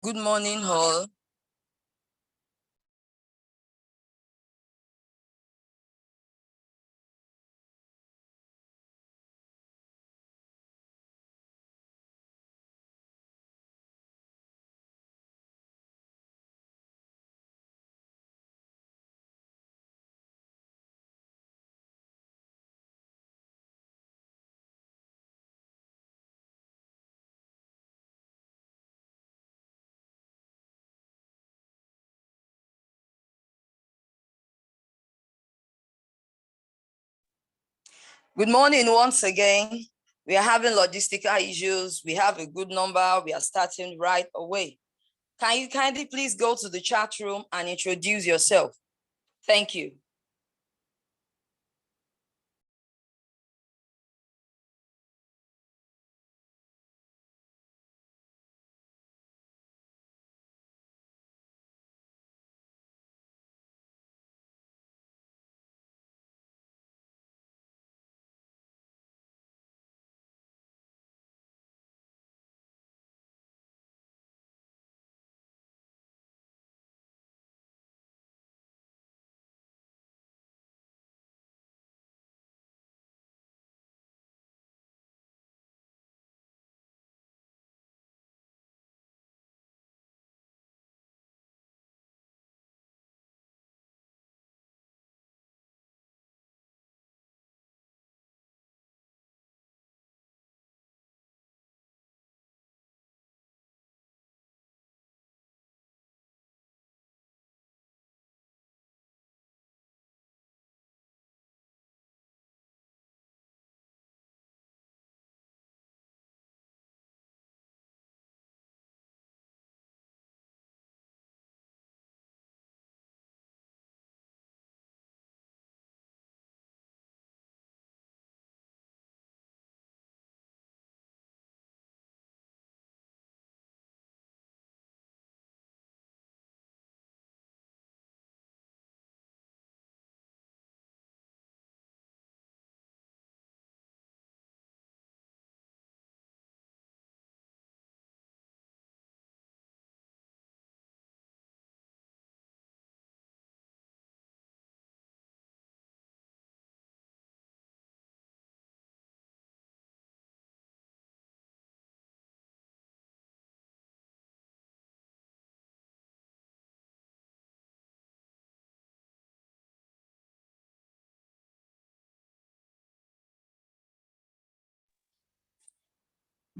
Good morning, all. Good morning once again. We are having logistical issues. We have a good number. We are starting right away. Can you kindly please go to the chat room and introduce yourself? Thank you.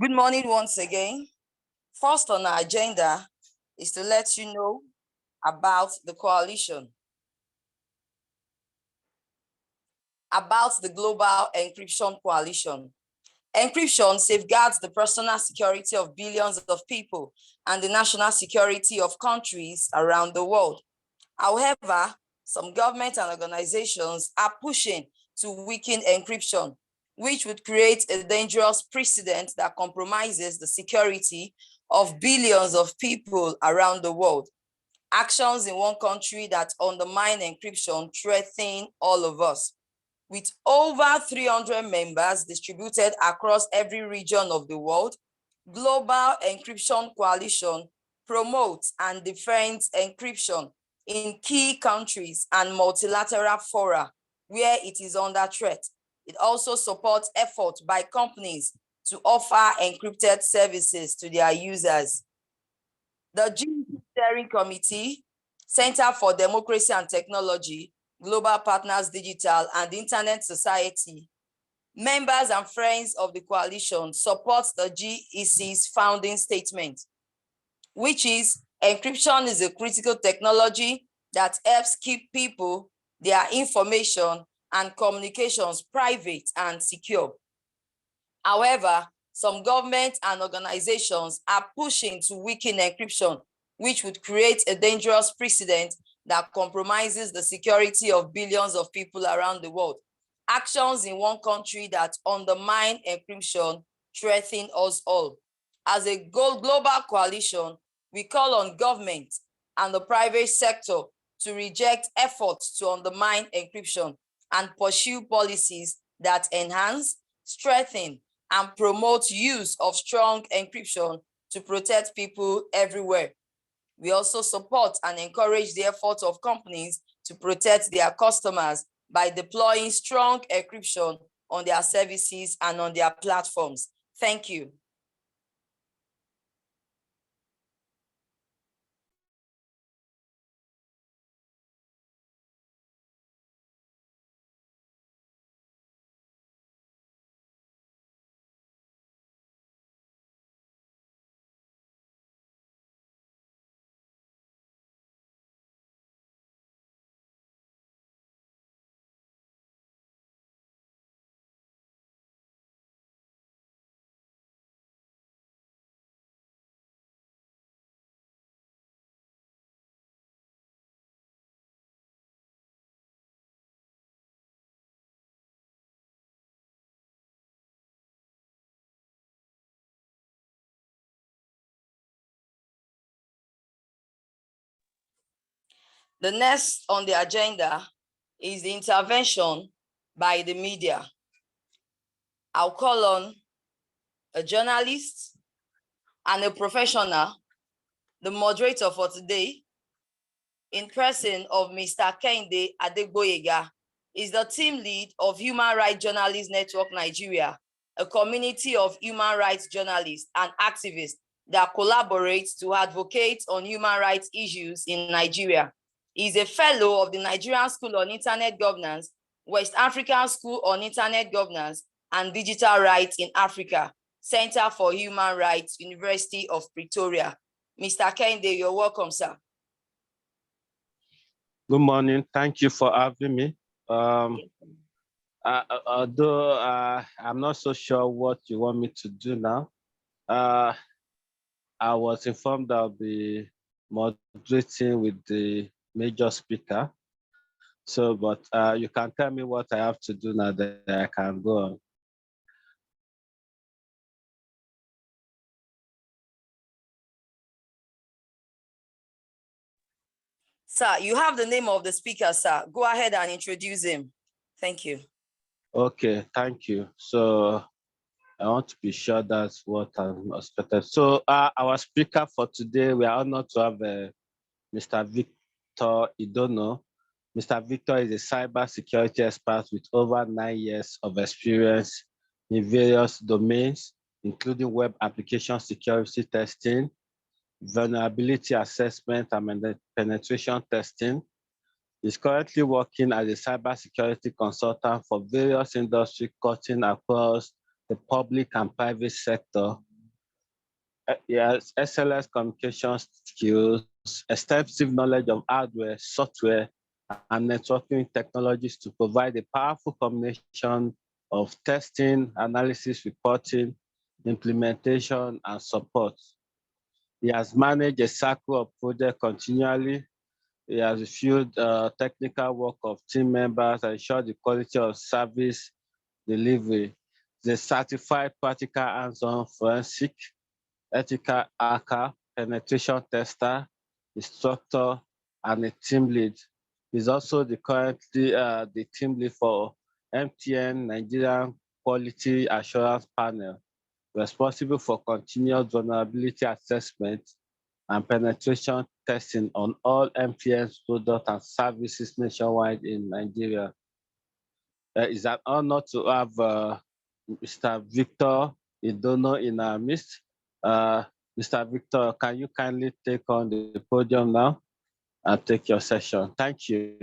Good morning once again. First on our agenda is to let you know about the coalition, about the Global Encryption Coalition. Encryption safeguards the personal security of billions of people and the national security of countries around the world. However, some governments and organizations are pushing to weaken encryption, which would create a dangerous precedent that compromises the security of billions of people around the world. Actions in one country that undermine encryption threaten all of us. With over 300 members distributed across every region of the world, Global Encryption Coalition promotes and defends encryption in key countries and multilateral fora where it is under threat. It also supports efforts by companies to offer encrypted services to their users. The GEC Steering Committee, Center for Democracy and Technology, Global Partners Digital, and Internet Society, members and friends of the coalition support the GEC's founding statement, which is encryption is a critical technology that helps keep people, their information, and communications private and secure. However, some governments and organizations are pushing to weaken encryption, which would create a dangerous precedent that compromises the security of billions of people around the world. Actions in one country that undermine encryption threaten us all. As a global coalition, we call on government and the private sector to reject efforts to undermine encryption and pursue policies that enhance, strengthen, and promote use of strong encryption to protect people everywhere. We also support and encourage the efforts of companies to protect their customers by deploying strong encryption on their services and on their platforms. Thank you. The next on the agenda is the intervention by the media. I'll call on a journalist and a professional, the moderator for today, in person of Mr. Kehinde Adegboyega, is the team lead of Human Rights Journalists Network Nigeria, a community of human rights journalists and activists that collaborates to advocate on human rights issues in Nigeria. He is a fellow of the Nigerian School on Internet Governance, West African School on Internet Governance and Digital Rights in Africa, Center for Human Rights, University of Pretoria. Mr. Kehinde, you're welcome, sir. Good morning. Thank you for having me. Although I'm not so sure what you want me to do now, I was informed I'll be moderating with the major speaker. So, but you can tell me what I have to do now that I can go on. Sir, you have the name of the speaker, sir. Go ahead and introduce him. Thank you. Okay, thank you. So I want to be sure that's what I'm expected. So our speaker for today, we are honored to have Mr. Victor Idono. Mr. Victor is a cybersecurity expert with over 9 years of experience in various domains, including web application security testing, vulnerability assessment, and penetration testing. He's currently working as a cybersecurity consultant for various industries cutting across the public and private sector. He has excellent communication skills, extensive knowledge of hardware, software, and networking technologies to provide a powerful combination of testing, analysis, reporting, implementation, and support. He has managed a cycle of projects continually. He has reviewed technical work of team members and ensured the quality of service delivery. He's a certified practical hands-on forensic, ethical hacker, penetration tester, instructor, and a team lead. He's also currently the team lead for MTN Nigerian Quality Assurance Panel, responsible for continuous vulnerability assessment and penetration testing on all MTN's products and services nationwide in Nigeria. It's an honor to have Mr. Victor Idono in our midst. Mr. Victor, can you kindly take on the podium now and take your session? Thank you.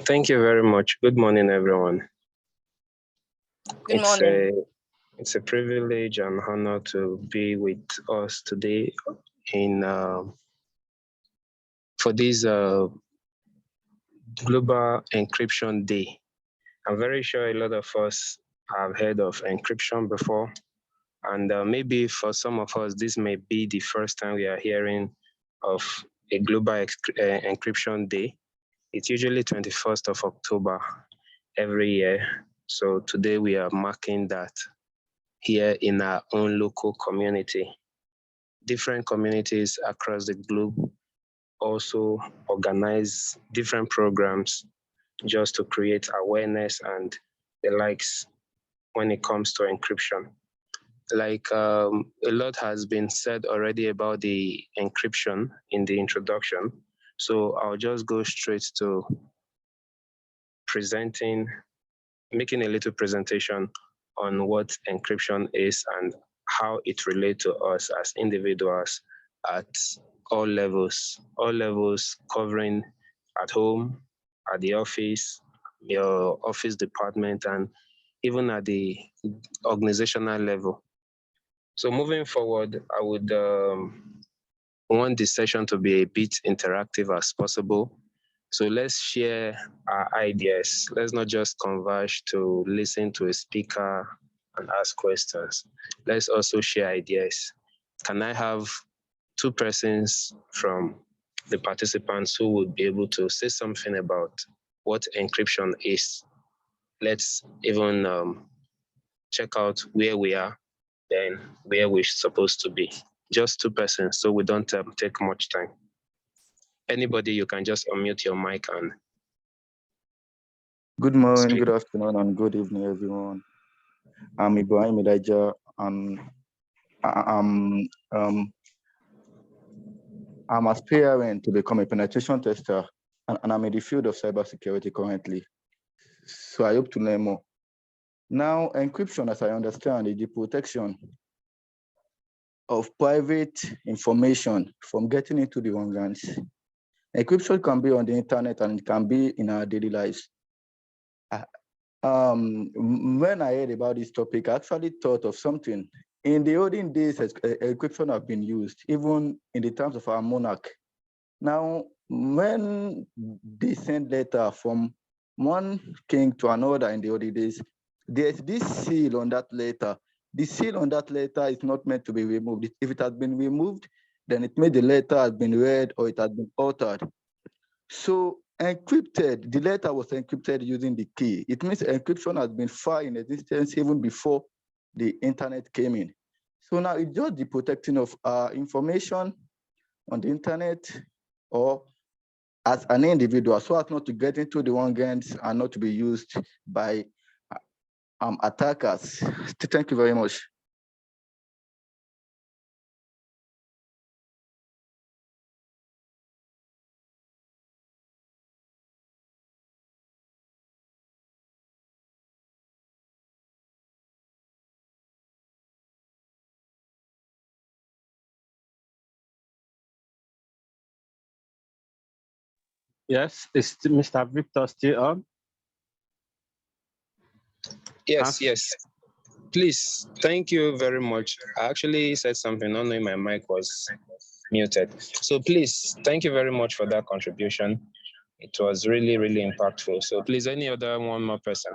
Thank you very much. Good morning, everyone. Good morning. It's a privilege and honor to be with us today in for this Global Encryption Day. I'm very sure a lot of us have heard of encryption before, and maybe for some of us, this may be the first time we are hearing of a Global Encryption Day. It's usually 21st of October every year. So today we are marking that here in our own local community. Different communities across the globe also organize different programs just to create awareness and the likes when it comes to encryption. Like a lot has been said already about the encryption in the introduction. So I'll just go straight to making a little presentation on what encryption is and how it relates to us as individuals at all levels covering at home, at the office, your office department, and even at the organizational level. So moving forward, I would want this session to be a bit interactive as possible. So let's share our ideas. Let's not just converge to listen to a speaker and ask questions. Let's also share ideas. Can I have 2 persons from the participants who would be able to say something about what encryption is? Let's even check out where we are, then where we're supposed to be. Just 2 persons, so we don't take much time. Anybody, you can just unmute your mic and good morning, speak. good afternoon, and good evening, everyone. I'm Ibrahim Elijah, and I'm aspiring to become a penetration tester, and I'm in the field of cybersecurity currently. So I hope to learn more. Now, encryption, as I understand, is the protection of private information from getting into the wrong hands. Encryption can be on the internet and it can be in our daily lives. When I heard about this topic, I actually thought of something. In the olden days, encryption have been used, even in the terms of our monarch. Now, when they send letter from one king to another in the olden days, there's this seal on that letter. The seal on that letter is not meant to be removed. If it has been removed, then it means the letter has been read or it has been altered. So encrypted, the letter was encrypted using the key. It means encryption has been far in existence even before the internet came in. So now it's just the protecting of information on the internet or as an individual, so as not to get into the wrong hands and not to be used by attackers. Thank you very much. Yes, is Mr. Victor still on? Yes, yes. Please, thank you very much. I actually said something, not knowing my mic was muted. So please, thank you very much for that contribution. It was really, really impactful. So please, any other one more person?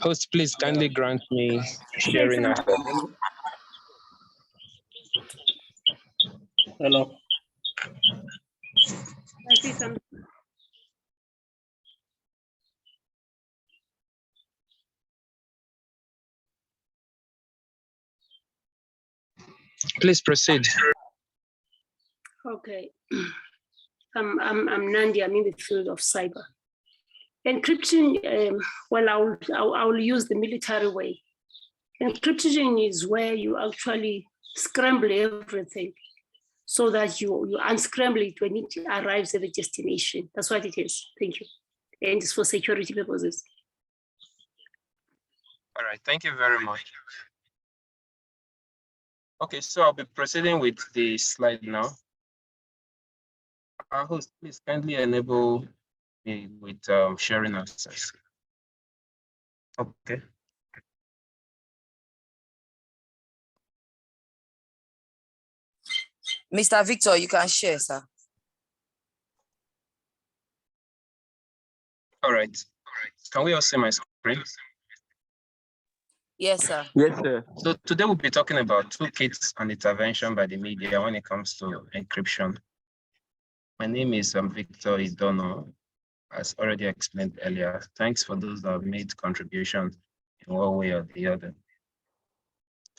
Host, please kindly grant me sharing access. Hello. I see some. Please proceed. Okay. I'm Nandi. I'm in the field of cyber. Encryption, well, I'll use the military way. Encryption is where you actually scramble everything so that you unscramble it when it arrives at the destination. That's what it is. Thank you. And it's for security purposes. All right, thank you very much. Okay, so I'll be proceeding with the slide now. Our host, please kindly enable me with sharing access. Okay. Mr. Victor, you can share, sir. All right. Can we all see my screen? Yes, sir. Yes, sir. So today we'll be talking about toolkits and intervention by the media when it comes to encryption. My name is Victor Idono, as already explained earlier. Thanks for those that have made contributions in one way or the other.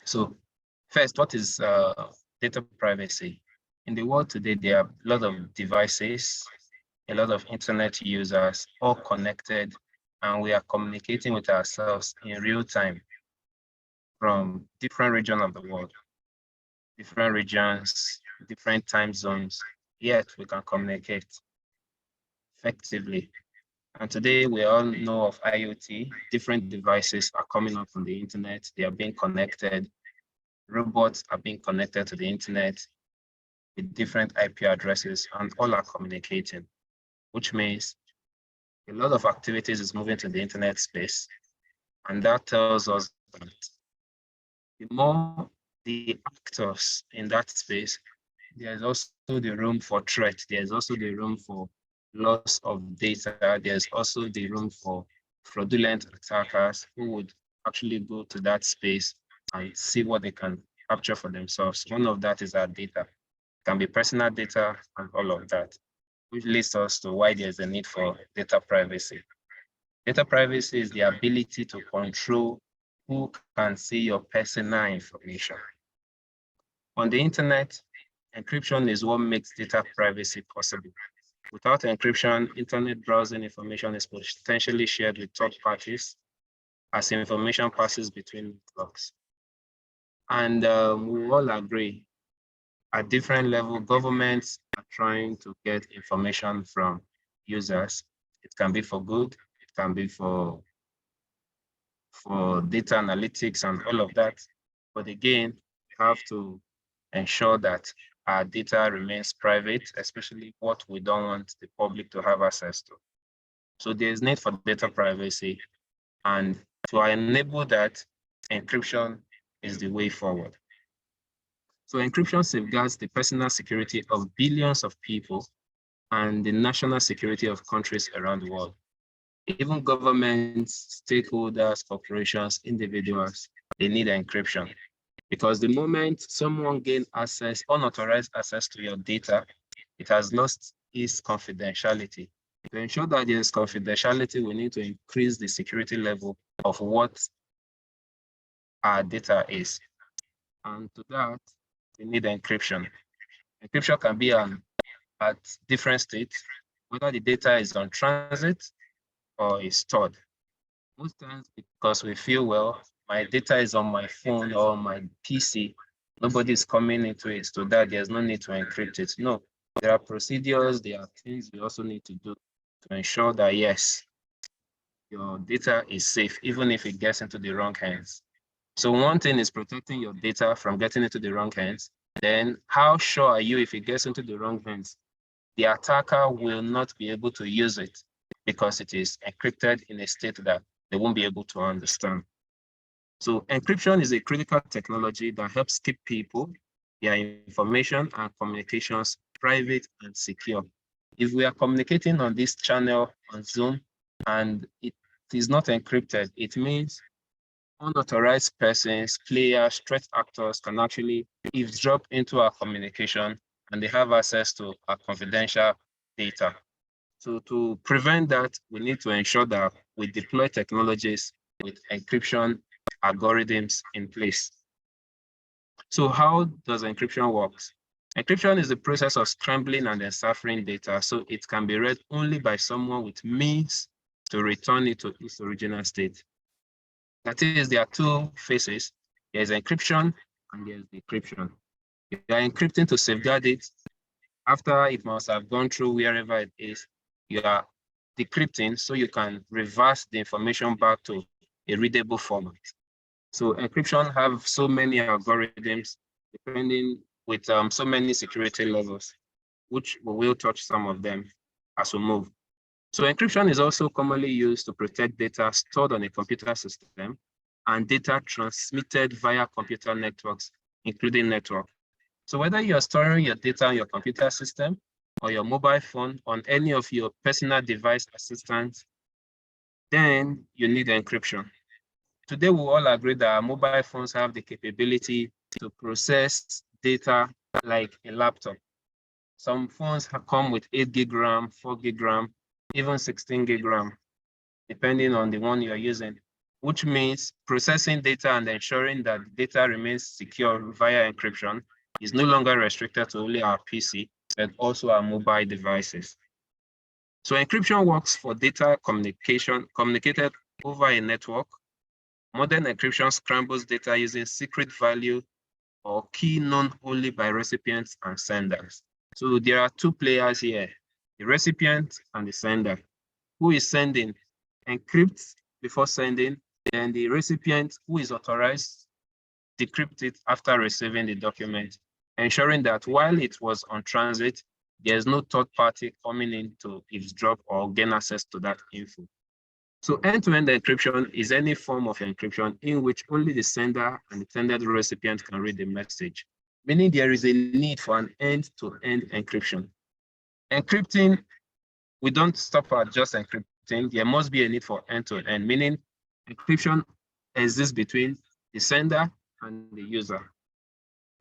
So first, what is data privacy? In the world today, there are a lot of devices, a lot of internet users, all connected, and we are communicating with ourselves in real time from different regions of the world, different regions, different time zones, yet we can communicate effectively. And today we all know of IoT, different devices are coming up on the internet, they are being connected, robots are being connected to the internet with different IP addresses, and all are communicating, which means a lot of activities is moving to the internet space. And that tells us that the more the actors in that space, there's also the room for threat. There's also the room for loss of data. There's also the room for fraudulent attackers who would actually go to that space and see what they can capture for themselves. One of that is our data. It can be personal data and all of that, which leads us to why there's a need for data privacy. Data privacy is the ability to control who can see your personal information. On the internet, encryption is what makes data privacy possible. Without encryption, internet browsing information is potentially shared with third parties as information passes between blocks. And we all agree, at different levels, governments are trying to get information from users. It can be for good, it can be for data analytics and all of that. But again, we have to ensure that our data remains private, especially what we don't want the public to have access to. So there's need for data privacy, and to enable that, encryption is the way forward. So encryption safeguards the personal security of billions of people and the national security of countries around the world. Even governments, stakeholders, corporations, individuals, they need encryption. Because the moment someone gains access, unauthorized access to your data, it has lost its confidentiality. To ensure that there is confidentiality, we need to increase the security level of what our data is. And to that, we need encryption. Encryption can be at different states, whether the data is on transit or is stored. Most times, because we feel, well, my data is on my phone or my PC, nobody's coming into it, so that there's no need to encrypt it. No, there are procedures, there are things we also need to do to ensure that, yes, your data is safe, even if it gets into the wrong hands. So one thing is protecting your data from getting into the wrong hands. Then how sure are you if it gets into the wrong hands? The attacker will not be able to use it because it is encrypted in a state that they won't be able to understand. So encryption is a critical technology that helps keep people, their information and communications private and secure. If we are communicating on this channel on Zoom and it is not encrypted, it means unauthorized persons, players, threat actors can actually eavesdrop into our communication and they have access to our confidential data. So to prevent that, we need to ensure that we deploy technologies with encryption algorithms in place. So how does encryption work? Encryption is the process of scrambling and deciphering data so it can be read only by someone with means to return it to its original state. That is, there are two phases. There's encryption and there's decryption. If you are encrypting to safeguard it, after it must have gone through wherever it is, you are decrypting so you can reverse the information back to a readable format. So encryption have so many algorithms depending with so many security levels, which we will touch some of them as we move. So encryption is also commonly used to protect data stored on a computer system and data transmitted via computer networks, including network. So whether you're storing your data on your computer system or your mobile phone on any of your personal device assistants, then you need encryption. Today, we all agree that our mobile phones have the capability to process data like a laptop. Some phones come with 8 gig RAM, 4 gig RAM, even 16 gig RAM, depending on the one you're using, which means processing data and ensuring that data remains secure via encryption is no longer restricted to only our PC, but also our mobile devices. So encryption works for data communicated over a network. Modern encryption scrambles data using secret value or key known only by recipients and senders. So there are two players here, the recipient and the sender. Who is sending encrypts before sending, then the recipient who is authorized decrypt it after receiving the document, ensuring that while it was on transit, there's no third party coming in to eavesdrop or gain access to that info. So end-to-end encryption is any form of encryption in which only the sender and the intended recipient can read the message, meaning there is a need for an end-to-end encryption. Encrypting, we don't stop at just encrypting. There must be a need for end-to-end, meaning encryption exists between the sender and the user.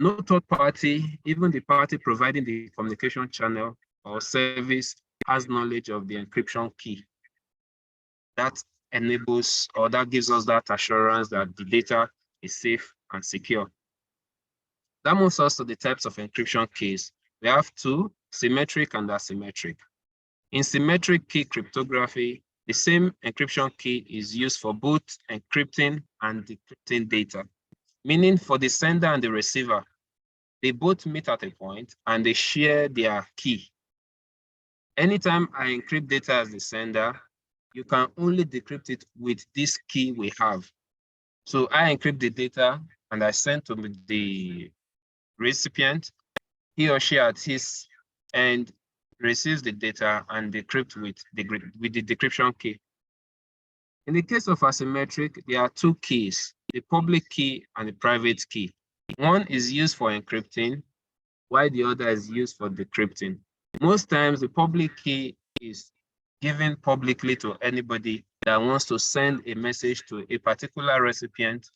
No third party, even the party providing the communication channel or service, has knowledge of the encryption key. That enables, or that gives us that assurance that the data is safe and secure. That moves us to the types of encryption keys. We have two, symmetric and asymmetric. In symmetric key cryptography, the same encryption key is used for both encrypting and decrypting data, meaning for the sender and the receiver, they both meet at a point and they share their key. Anytime I encrypt data as the sender, you can only decrypt it with this key we have. So I encrypt the data and I send to the recipient. He or she at his end receives the data and decrypt with the decryption key. In the case of asymmetric, there are two keys, the public key and the private key. One is used for encrypting, while the other is used for decrypting. Most times, the public key is given publicly to anybody that wants to send a message to a particular recipient.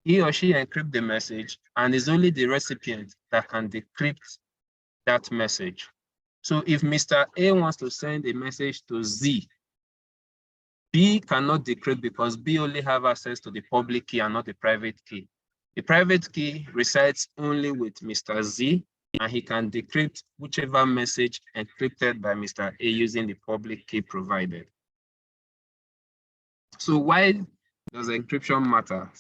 He or she encrypts the message, and it's only the recipient that can decrypt that message. So if Mr. A wants to send a message to Z, B cannot decrypt because B only have access to the public key and not the private key. The private key resides only with Mr. Z, and he can decrypt whichever message encrypted by Mr. A using the public key provided. So why does encryption matter?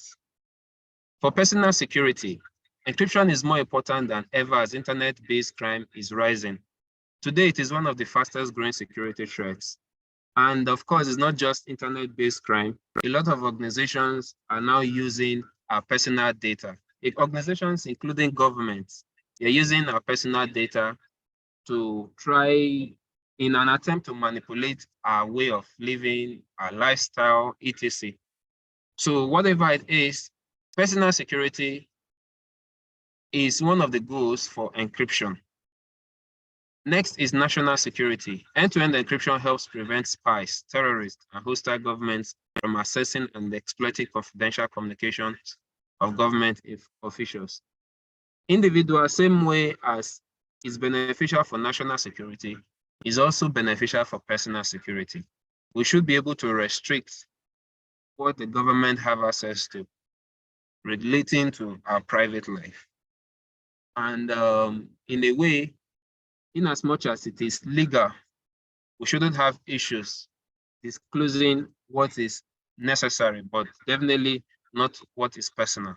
For personal security, encryption is more important than ever as internet-based crime is rising. Today, it is one of the fastest growing security threats. And of course, it's not just internet-based crime. A lot of organizations are now using our personal data. Organizations, including governments, they're using our personal data to try in an attempt to manipulate our way of living, our lifestyle, etc. So whatever it is, personal security is one of the goals for encryption. Next is national security. End-to-end encryption helps prevent spies, terrorists, and hostile governments from accessing and exploiting confidential communications of government officials. Individual, same way as is beneficial for national security, is also beneficial for personal security. We should be able to restrict what the government have access to relating to our private life. And in a way, in as much as it is legal, we shouldn't have issues disclosing what is necessary, but definitely not what is personal.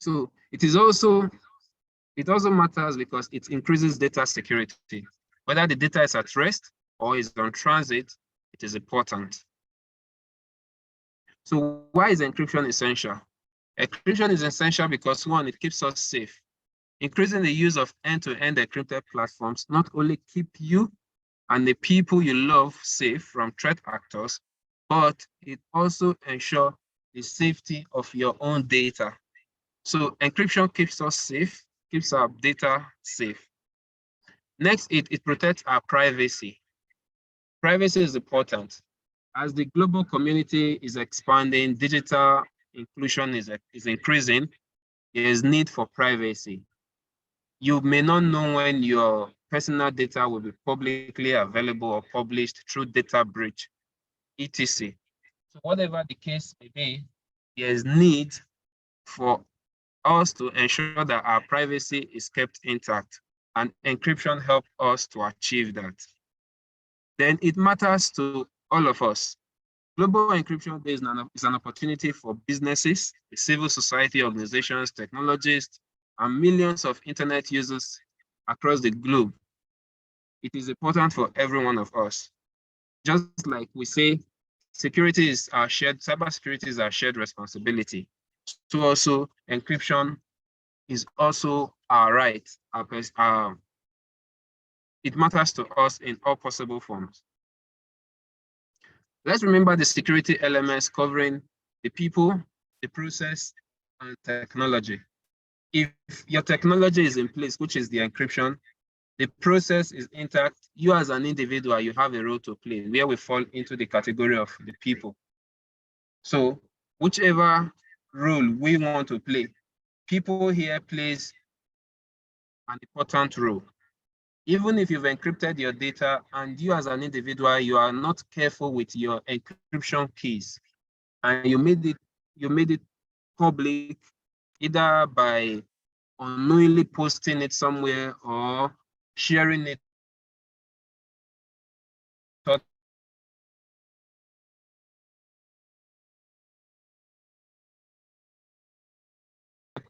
So it also matters because it increases data security. Whether the data is at rest or is on transit, it is important. So why is encryption essential? Encryption is essential because one, it keeps us safe. Increasing the use of end-to-end encrypted platforms not only keep you and the people you love safe from threat actors, but it also ensures the safety of your own data. So encryption keeps us safe, keeps our data safe. Next, it protects our privacy. Privacy is important. As the global community is expanding, digital inclusion is increasing, there is need for privacy. You may not know when your personal data will be publicly available or published through data breach, etc. So whatever the case may be, there is need for us to ensure that our privacy is kept intact, and encryption helps us to achieve that. Then it matters to all of us. Global Encryption Day is an opportunity for businesses, civil society organizations, technologists, and millions of internet users across the globe. It is important for every one of us. Just like we say, security is our shared, cybersecurity is our shared responsibility. So also encryption is also our right. It matters to us in all possible forms. Let's remember the security elements covering the people, the process, and technology. If your technology is in place, which is the encryption, the process is intact, you as an individual, you have a role to play where we fall into the category of the people. So whichever role we want to play, people here plays an important role. Even if you've encrypted your data and you as an individual, you are not careful with your encryption keys and you made it public either by unknowingly posting it somewhere or sharing it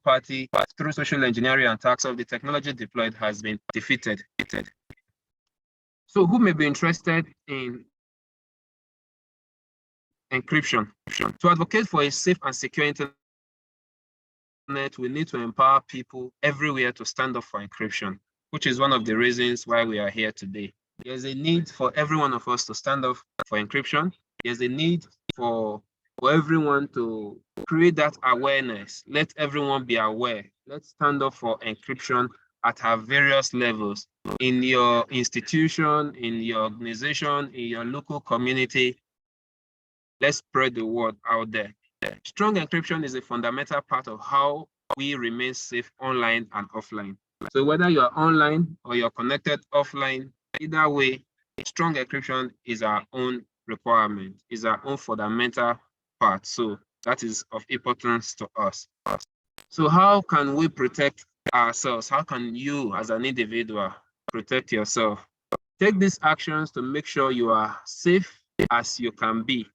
party through social engineering and attacks of the technology deployed has been defeated. So who may be interested in encryption? To advocate for a safe and secure internet, we need to empower people everywhere to stand up for encryption, which is one of the reasons why we are here today. There's a need for every one of us to stand up for encryption. There's a need for everyone to create that awareness. Let everyone be aware. Let's stand up for encryption at our various levels in your institution, in your organization, in your local community. Let's spread the word out there. Strong encryption is a fundamental part of how we remain safe online and offline. So whether you're online or you're connected offline, either way, strong encryption is our own requirement, is our own fundamental part. So that is of importance to us. So how can we protect ourselves? How can you as an individual protect yourself? Take these actions to make sure you are safe as you can be.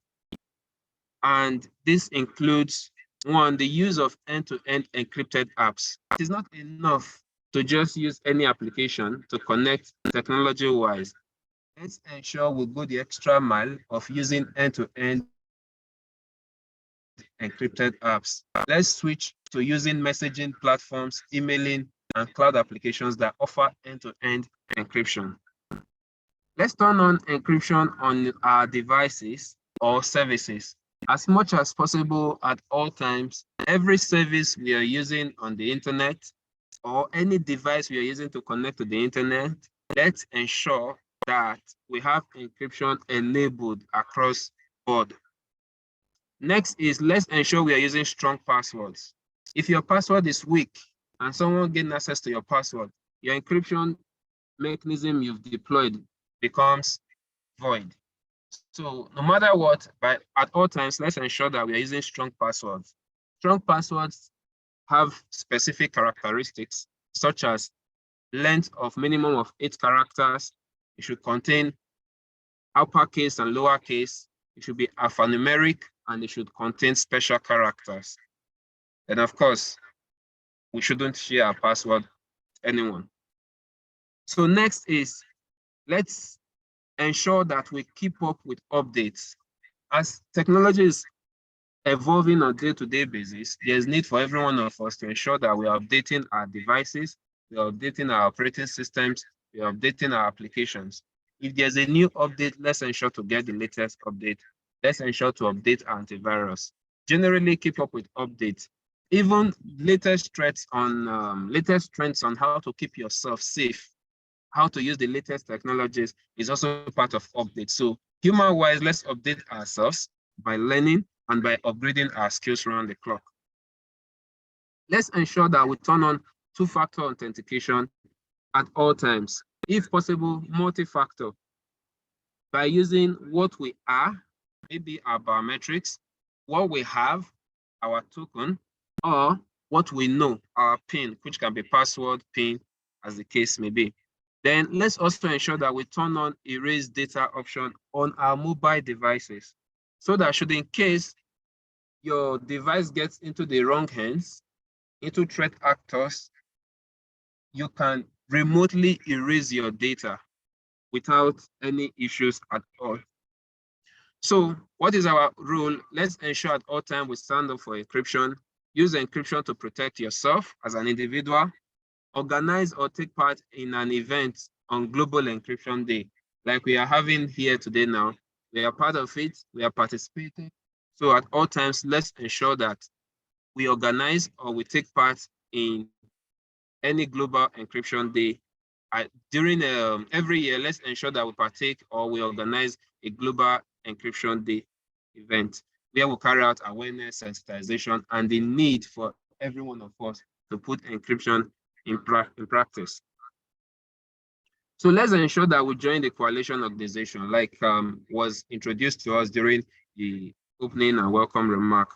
And this includes, one, the use of end-to-end encrypted apps. It is not enough to just use any application to connect technology-wise. Let's ensure we go the extra mile of using end-to-end encrypted apps. Let's switch to using messaging platforms, emailing, and cloud applications that offer end-to-end encryption. Let's turn on encryption on our devices or services. As much as possible at all times, every service we are using on the internet or any device we are using to connect to the internet, let's ensure that we have encryption enabled across board. Next is let's ensure we are using strong passwords. If your password is weak and someone gains access to your password, your encryption mechanism you've deployed becomes void. So no matter what, at all times, let's ensure that we are using strong passwords. Strong passwords have specific characteristics, such as length of minimum of 8 characters. It should contain uppercase and lowercase. It should be alphanumeric, and it should contain special characters. And of course, we shouldn't share our password with anyone. So next is, let's ensure that we keep up with updates. As technology is evolving on a day-to-day basis, there's need for every one of us to ensure that we are updating our devices, we are updating our operating systems, we are updating our applications. If there's a new update, let's ensure to get the latest update. Let's ensure to update antivirus. Generally, keep up with updates. Even latest trends on how to keep yourself safe, how to use the latest technologies is also part of updates. So human-wise, let's update ourselves by learning and by upgrading our skills around the clock. Let's ensure that we turn on two-factor authentication at all times. If possible, multi-factor, by using what we are, maybe our biometrics, what we have, our token, or what we know, our PIN, which can be password, PIN, as the case may be. Then let's also ensure that we turn on erase data option on our mobile devices, so that should in case your device gets into the wrong hands, into threat actors, you can remotely erase your data without any issues at all. So what is our rule? Let's ensure at all times we stand up for encryption. Use encryption to protect yourself as an individual. Organize or take part in an event on Global Encryption Day, like we are having here today now. We are part of it, we are participating. So at all times, let's ensure that we organize or we take part in any Global Encryption Day. During every year, let's ensure that we partake or we organize a Global Encryption Day event where we carry out awareness, sensitization, and the need for every one of us to put encryption in practice. So let's ensure that we join the coalition organization, like was introduced to us during the opening and welcome remark.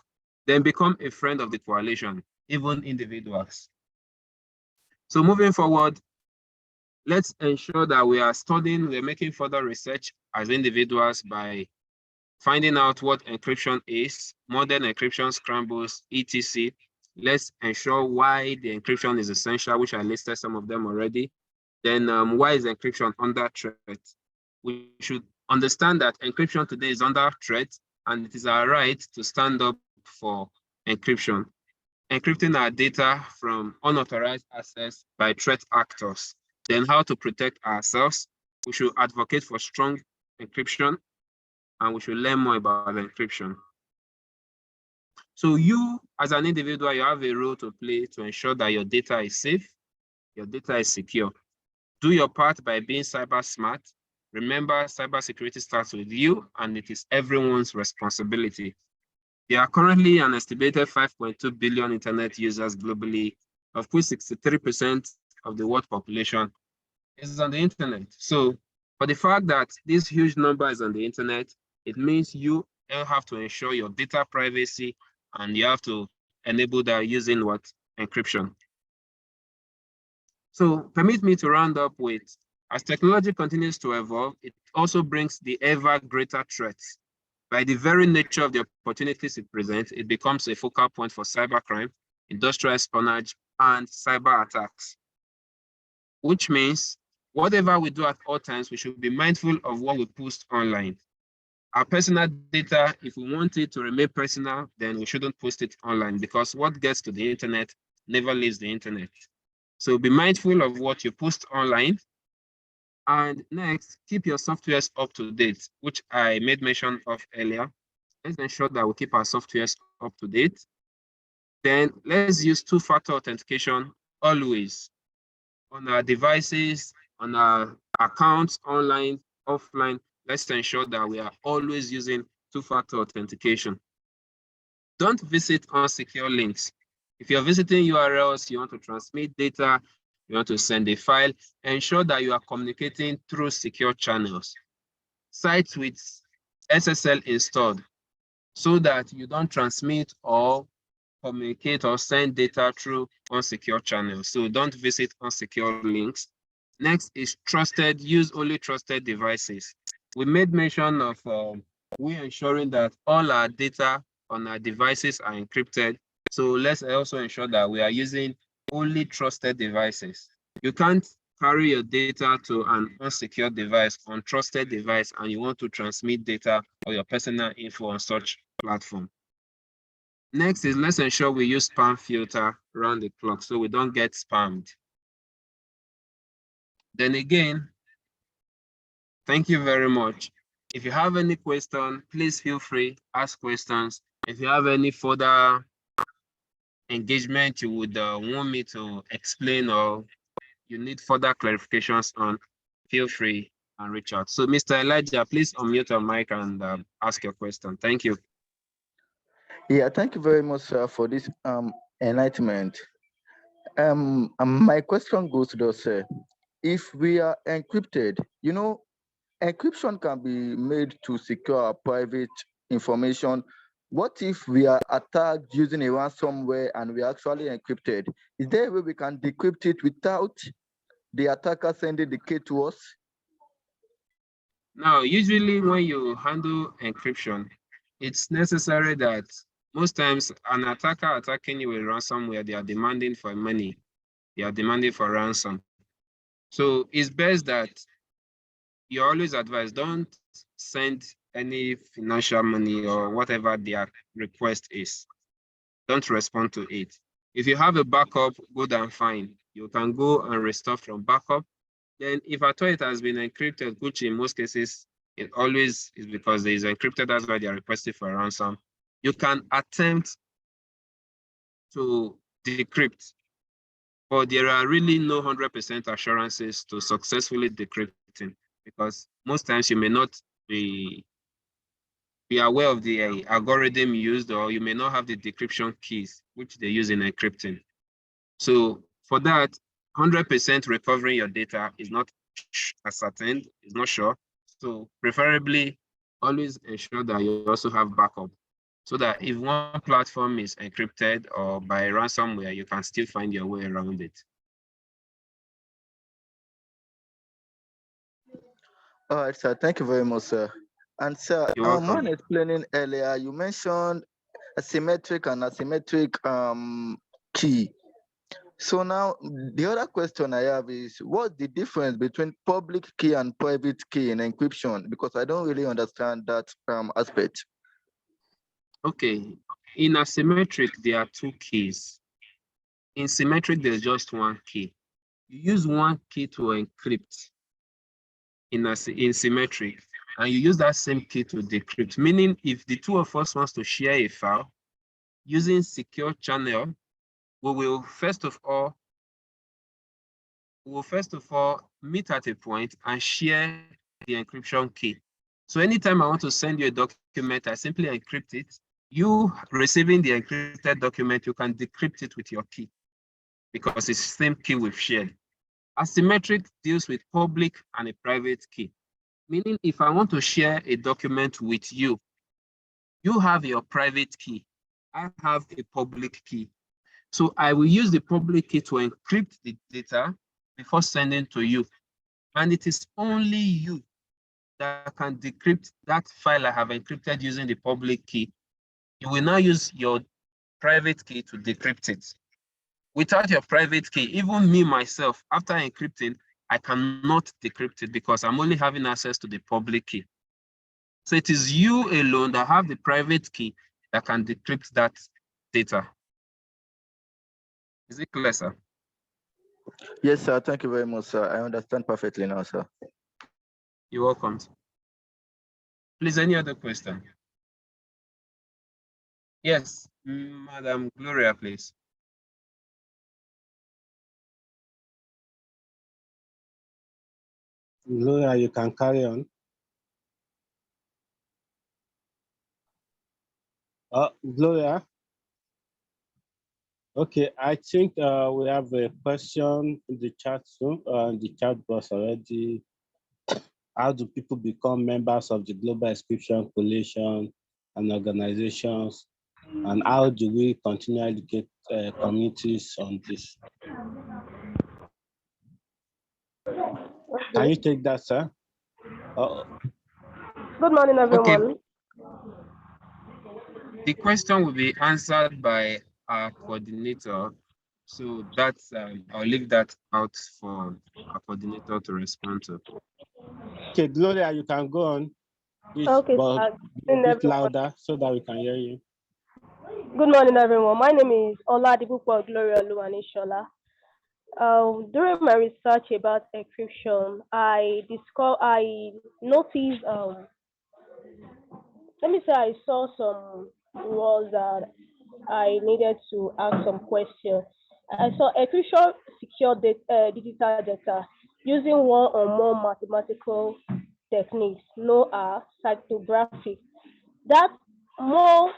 Then become a friend of the coalition, even individuals. So moving forward, let's ensure that we are studying, we're making further research as individuals by finding out what encryption is, modern encryption scrambles, etc. Let's ensure why the encryption is essential, which I listed some of them already. Then why is encryption under threat? We should understand that encryption today is under threat, and it is our right to stand up for encryption. Encrypting our data from unauthorized access by threat actors. Then how to protect ourselves. We should advocate for strong encryption, and we should learn more about encryption. So you, as an individual, you have a role to play to ensure that your data is safe, your data is secure. Do your part by being cyber smart. Remember, cybersecurity starts with you, and it is everyone's responsibility. There are currently an estimated 5.2 billion internet users globally, of which 63% of the world population is on the internet. So for the fact that this huge number is on the internet, it means you have to ensure your data privacy, and you have to enable that using what? Encryption. So permit me to round up with, as technology continues to evolve, it also brings the ever greater threats. By the very nature of the opportunities it presents, it becomes a focal point for cybercrime, industrial espionage, and cyber attacks. Which means whatever we do at all times, we should be mindful of what we post online. Our personal data, if we want it to remain personal, then we shouldn't post it online, because what gets to the internet never leaves the internet. So be mindful of what you post online. And next, keep your softwares up to date, which I made mention of earlier. Let's ensure that we keep our softwares up to date. Then let's use two-factor authentication always on our devices, on our accounts, online, offline. Let's ensure that we are always using two-factor authentication. Don't visit unsecure links. If you're visiting URLs, you want to transmit data, you want to send a file, ensure that you are communicating through secure channels. Sites with SSL installed, so that you don't transmit or communicate or send data through unsecure channels. So don't visit unsecure links. Next is trusted, use only trusted devices. We made mention of we ensuring that all our data on our devices are encrypted. So let's also ensure that we are using only trusted devices. You can't carry your data to an unsecured device, untrusted device, and you want to transmit data or your personal info on such platform. Next is let's ensure we use spam filter around the clock so we don't get spammed. Then again, thank you very much. If you have any question, please feel free, ask questions. If you have any further engagement you would want me to explain, or you need further clarifications on, feel free and reach out. So Mr. Elijah, please unmute your mic and ask your question. Thank you. Yeah, thank you very much, sir, for this enlightenment. My question goes to those, if we are encrypted, you know, encryption can be made to secure our private information what if we are attacked using a ransomware and we are actually encrypted? Is there a way we can decrypt it without the attacker sending the key to us? Now, usually when you handle encryption, it's necessary that most times an attacker attacking you with ransomware, they are demanding for money. They are demanding for ransom. So it's best that you always advise, don't send any financial money or whatever their request is. Don't respond to it. If you have a backup, good and fine. You can go and restore from backup. Then if at all it has been encrypted, which in most cases, it always is because it is encrypted, that's why they are requesting for a ransom. You can attempt to decrypt, but there are really no 100% assurances to successfully decrypting, because most times you may not be aware of the algorithm used, or you may not have the decryption keys, which they use in encrypting. So for that, 100% recovering your data is not ascertained, is not sure. So preferably always ensure that you also have backup, so that if one platform is encrypted or by ransomware, you can still find your way around it. All right, sir. Thank you very much, sir. And sir, You're welcome. when explaining earlier, you mentioned a symmetric and asymmetric key. So now the other question I have is, what's the difference between public key and private key in encryption? Because I don't really understand that aspect. Okay, in asymmetric, there are two keys. In symmetric, there's just one key. You use one key to encrypt in symmetric, and you use that same key to decrypt, meaning if the two of us wants to share a file using secure channel, we will first of all meet at a point and share the encryption key. So anytime I want to send you a document, I simply encrypt it. You receiving the encrypted document, you can decrypt it with your key because it's the same key we've shared. Asymmetric deals with public and a private key, meaning if I want to share a document with you, you have your private key, I have a public key. So I will use the public key to encrypt the data before sending to you. And it is only you that can decrypt that file I have encrypted using the public key. You will now use your private key to decrypt it. Without your private key, even me myself, after encrypting, I cannot decrypt it because I'm only having access to the public key. So it is you alone that have the private key that can decrypt that data. Is it clear, sir? Yes, sir. Thank you very much, sir. I understand perfectly now, sir. You're welcome. Please, any other question? Yes, Madam Gloria, please. Gloria, you can carry on. Gloria. Okay, I think we have a question in the chat room, the chat box already. How do people become members of the Global Encryption Coalition and organizations? And how do we continually educate communities on this? Can you take that, sir? Good morning, everyone. Okay. The question will be answered by our coordinator. So that's, I'll leave that out for our coordinator to respond to. Okay, Gloria, you can go on. Please, Okay, but a bit louder so that we can hear you. Good morning, everyone. My name is Oladipupo Gloria Luanishola. During my research about encryption, I noticed, I saw some rules that I needed to ask some questions. I saw encryption secure digital data using one or more mathematical techniques, known as cryptography. That more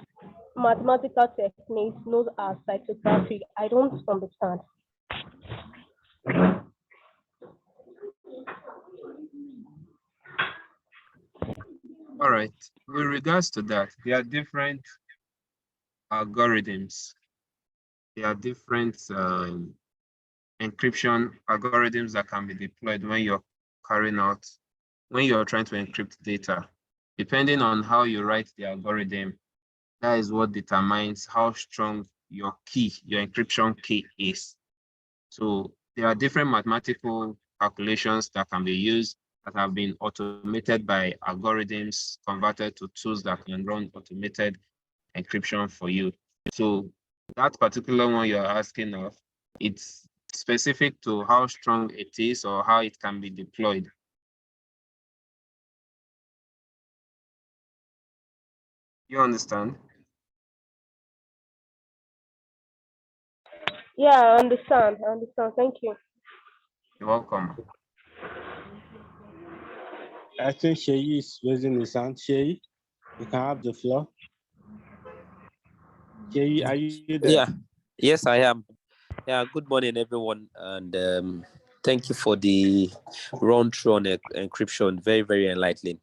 mathematical techniques known as cryptography, I don't understand. All right. With regards to that, there are different algorithms. There are different encryption algorithms that can be deployed when you're trying to encrypt data. Depending on how you write the algorithm, that is what determines how strong your encryption key is. So there are different mathematical calculations that can be used that have been automated by algorithms converted to tools that can run automated encryption for you. So that particular one you're asking of, it's specific to how strong it is or how it can be deployed. You understand? Yeah, I understand. I understand. Thank you. You're welcome. I think Sheyi is raising his hand. Sheyi, you can have the floor. Sheyi, are you there? Yeah, yes, I am. Yeah, good morning, everyone, and thank you for the run through on encryption. Very, very enlightening.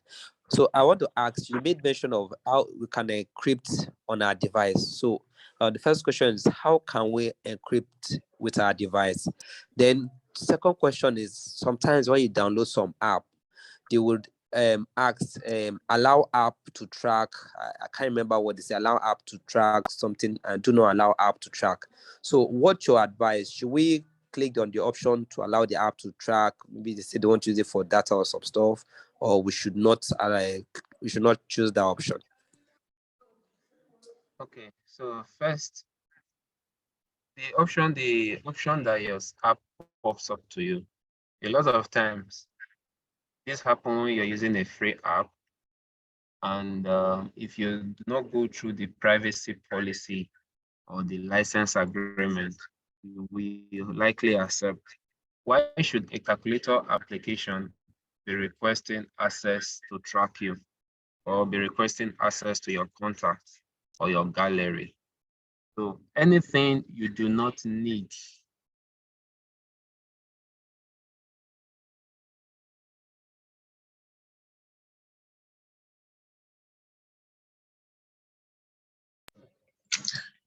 So I want to ask, you made mention of how we can encrypt on our device. So the first question is, how can we encrypt with our device? Then second question is, sometimes when you download some app, they would ask allow app to track. I can't remember what they say. Allow app to track something and do not allow app to track. So what's your advice? Should we click on the option to allow the app to track? Maybe they say they want to use it for data or some stuff, or we should not choose that option. Okay, so first, the option that your app pops up to you. A lot of times, this happens when you're using a free app, and if you do not go through the privacy policy or the license agreement, you will likely accept. Why should a calculator application be requesting access to track you or be requesting access to your contacts or your gallery? So anything you do not need,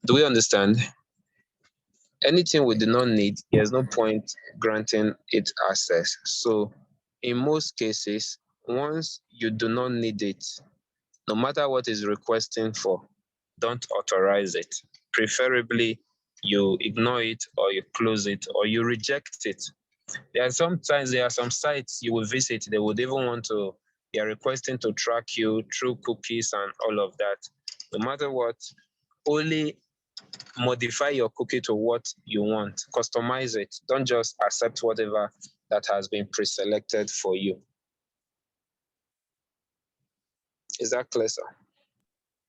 do we understand? Anything we do not need, there's no point granting it access. So in most cases, once you do not need it, no matter what is requesting for, don't authorize it. Preferably, you ignore it or you close it or you reject it. There are some sites you will visit, they would even they are requesting to track you through cookies and all of that. No matter what, only modify your cookie to what you want, customize it. Don't just accept whatever that has been pre-selected for you. Is that clear, sir?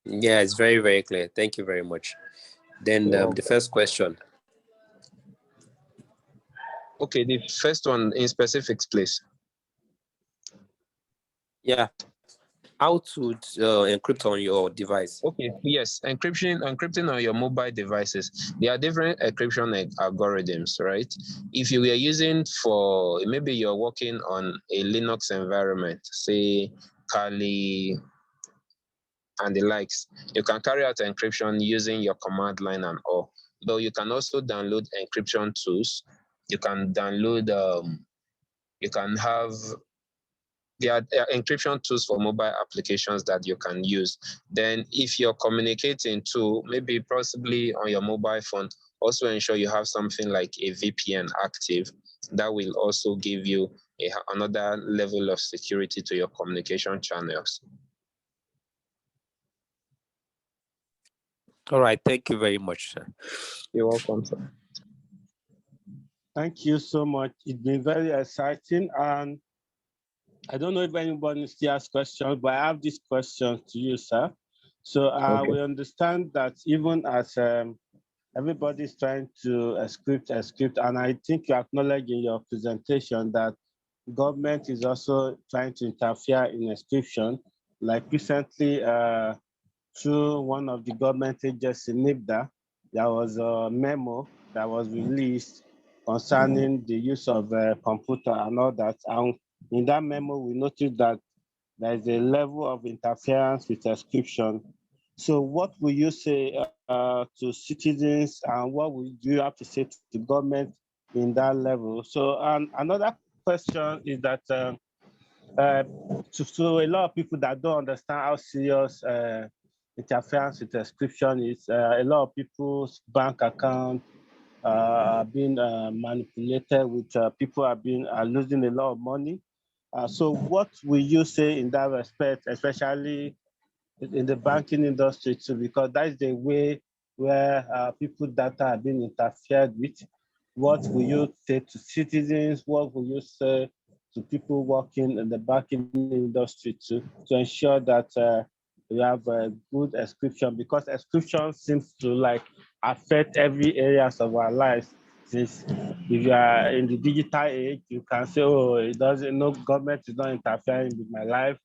Yeah, it's very, very clear. Thank you very much. Then the first question. Okay, the first one in specifics, please. Yeah. How to encrypt on your device? Okay, yes, encrypting on your mobile devices. There are different encryption algorithms, right? If you were using maybe you're working on a Linux environment, say Kali and the likes, you can carry out encryption using your command line and all. Though you can also download encryption tools. You can download, there are encryption tools for mobile applications that you can use. Then if you're communicating to maybe possibly on your mobile phone, also ensure you have something like a VPN active. That will also give you another level of security to your communication channels. All right, thank you very much, sir. You're welcome, sir. Thank you so much. It's been very exciting. And I don't know if anybody still has questions, but I have this question to you, sir. So we understand that even as everybody's trying to script, and I think you acknowledge in your presentation that government is also trying to interfere in encryption. Like recently, through one of the government agencies, NIBDA, there was a memo that was released concerning the use of computer and all that. And in that memo, we noticed that there is a level of interference with encryption So what will you say to citizens, and what would you have to say to the government in that level? So another question is that to a lot of people that don't understand how serious interference with encryption is, a lot of people's bank accounts are being manipulated, with people are losing a lot of money. So what will you say in that respect, especially in the banking industry too, because that's the way where people's data are being interfered with? What will you say to citizens? What will you say to people working in the banking industry to ensure that we have a good encryption? Because encryption seems to like affect every areas of our lives. Since if you are in the digital age, you can say, oh, it doesn't, no government is not interfering with my life.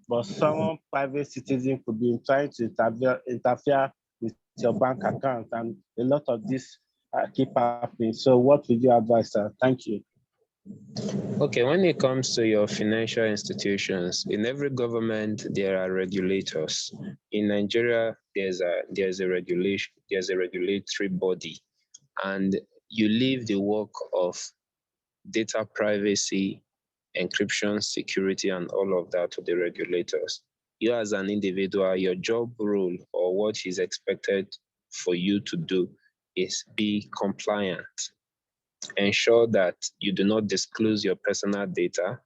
But some private citizen could be trying to interfere with your bank account, and a lot of this keep happening. So what would you advise, sir? Thank you. Okay, when it comes to your financial institutions, in every government there are regulators. In Nigeria, there's a regulatory body, and you leave the work of data privacy, encryption, security, and all of that to the regulators. You as an individual, your job role or what is expected for you to do is be compliant. Ensure that you do not disclose your personal data.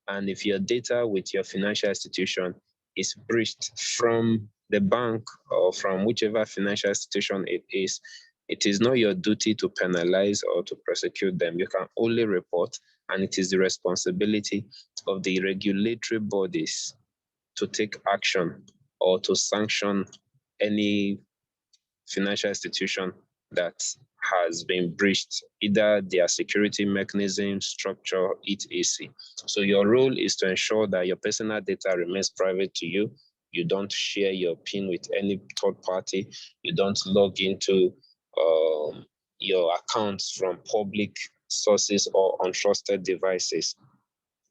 And if your data with your financial institution is breached from the bank or from whichever financial institution it is not your duty to penalize or to prosecute them. You can only report, and it is the responsibility of the regulatory bodies to take action or to sanction any financial institution that has been breached, either their security mechanism, structure, etc. So your role is to ensure that your personal data remains private to you. You don't share your PIN with any third party. You don't log into your accounts from public sources or untrusted devices.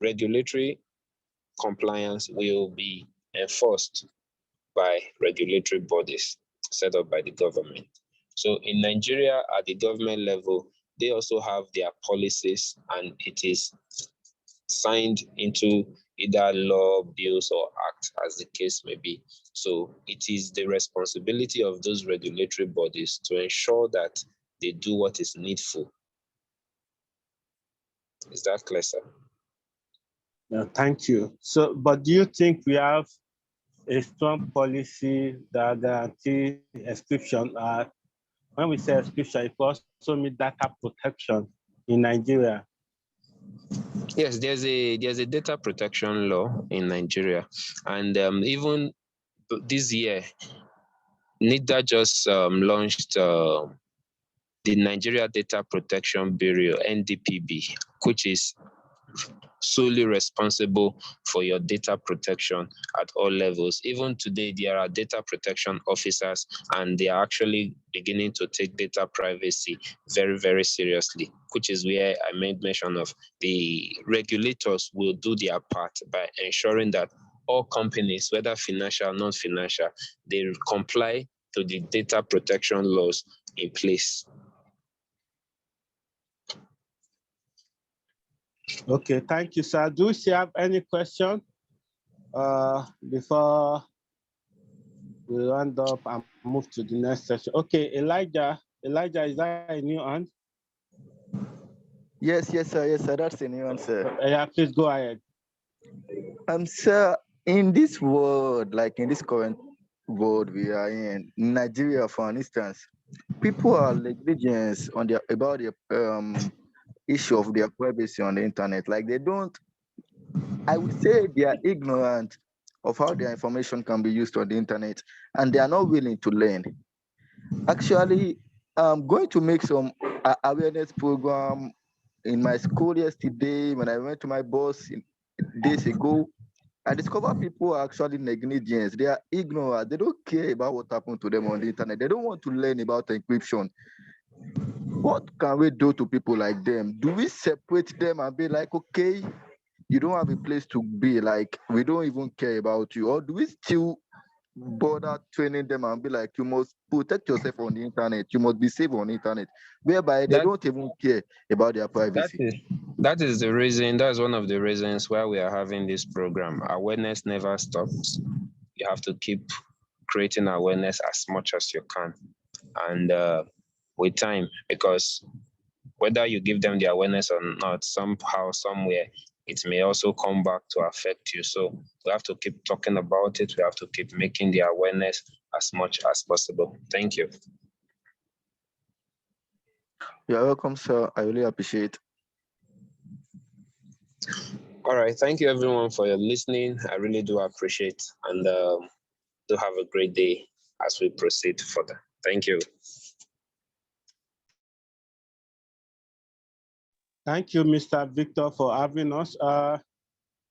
Regulatory compliance will be enforced by regulatory bodies set up by the government. So in Nigeria, at the government level, they also have their policies, and it is signed into either law, bills, or act, as the case may be. So it is the responsibility of those regulatory bodies to ensure that they do what is needful. Is that clear, sir? Yeah, thank you. So, but do you think we have a strong policy that guarantees encryption? When we say encryption, it also means data protection in Nigeria. Yes, there's a data protection law in Nigeria, and even this year, NIDA just launched the Nigeria Data Protection Bureau, NDPB, which is solely responsible for your data protection at all levels. Even today, there are data protection officers, and they are actually beginning to take data privacy very, very seriously, which is where I made mention of the regulators will do their part by ensuring that all companies, whether financial or non-financial, they comply to the data protection laws in place. Okay, thank you, sir. Do you have any question before we round up and move to the next session? Okay, Elijah, is that a new hand? Yes, sir, that's a new answer. Yeah, please go ahead. Sir, in this world, like in this current world we are in Nigeria, for instance, people are negligent on about the issue of their privacy on the internet. Like they don't, I would say they are ignorant of how their information can be used on the internet, and they are not willing to learn. Actually, I'm going to make some awareness program in my school yesterday. When I went to my boss days ago, I discovered people are actually negligent. They are ignorant. They don't care about what happened to them on the internet. They don't want to learn about encryption. What can we do to people like them? Do we separate them and be like, okay, you don't have a place to be, like we don't even care about you? Or do we still bother training them and be like, you must protect yourself on the internet, you must be safe on the internet, whereby they don't even care about their privacy. That is the reason, that's one of the reasons why we are having this program. Awareness never stops. You have to keep creating awareness as much as you can. And with time, because whether you give them the awareness or not, somehow, somewhere, it may also come back to affect you. So we have to keep talking about it. We have to keep making the awareness as much as possible. Thank you. You're welcome, sir. I really appreciate. All right. Thank you, everyone, for your listening. I really do appreciate, and do have a great day as we proceed further. Thank you. Thank you, Mr. Victor, for having us.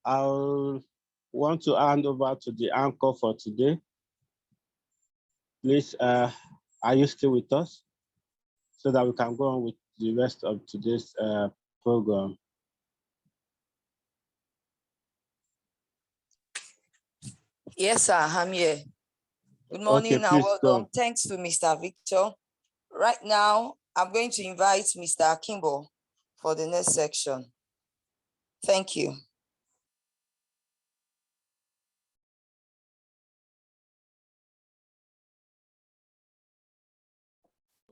I'll want to hand over to the anchor for today. Please, are you still with us? So that we can go on with the rest of today's program. Yes, sir, I'm here. Good morning and welcome. Thanks to Mr. Victor. Right now, I'm going to invite Mr. Akimbo for the next section. Thank you.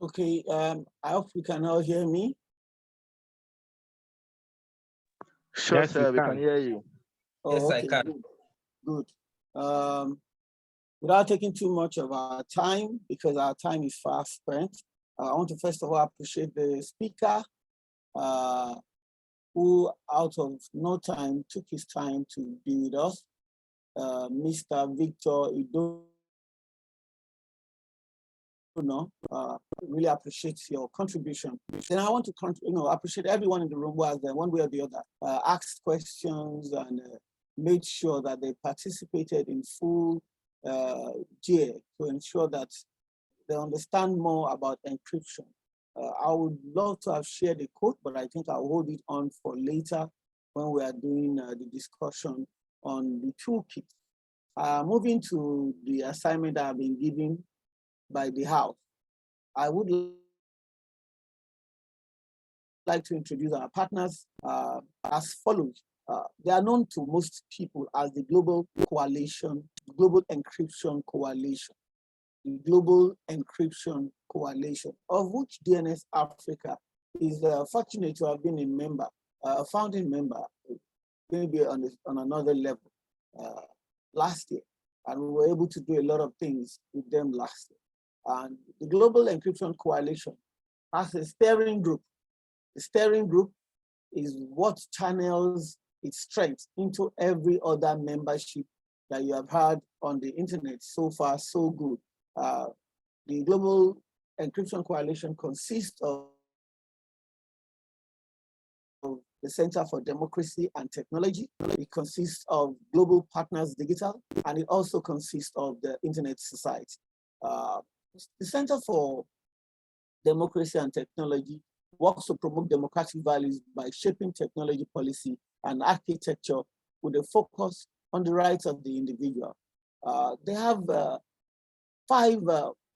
Okay, I hope you can all hear me. Sure, yes, sir, we can hear you. Oh, yes, okay, I can. Good. Without taking too much of our time, because our time is fast spent, I want to first of all appreciate the speaker who out of no time took his time to be with us, Mr. Victor Idono. Really appreciate your contribution. Then I want to appreciate everyone in the room who has one way or the other asked questions and made sure that they participated in full gear to ensure that they understand more about encryption. I would love to have shared a quote, but I think I'll hold it on for later when we are doing the discussion on the toolkit. Moving to the assignment that I've been given by the House, I would like to introduce our partners as follows. They are known to most people as the Global Coalition, Global Encryption Coalition, the Global Encryption Coalition, of which DNS Africa is fortunate to have been a member, a founding member, maybe on another level last year. And we were able to do a lot of things with them last year. And the Global Encryption Coalition has a steering group. The steering group is what channels its strength into every other membership that you have had on the internet. So far, so good. The Global Encryption Coalition consists of the Center for Democracy and Technology. It consists of Global Partners Digital, and it also consists of the Internet Society. The Center for Democracy and Technology works to promote democratic values by shaping technology policy and architecture with a focus on the rights of the individual. They have 5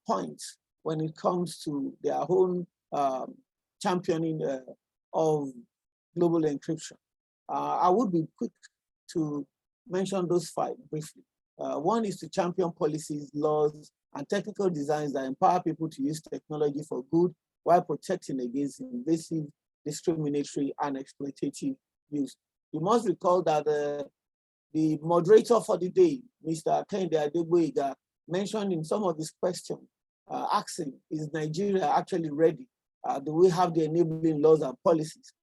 points when it comes to their own championing of global encryption. I would be quick to mention those 5 briefly. One is to champion policies, laws, and technical designs that empower people to use technology for good while protecting against invasive, discriminatory, and exploitative use. You must recall that the moderator for the day, Mr. Kende Adegboyega, mentioned in some of his questions, asking, is Nigeria actually ready? Do we have the enabling laws and policies?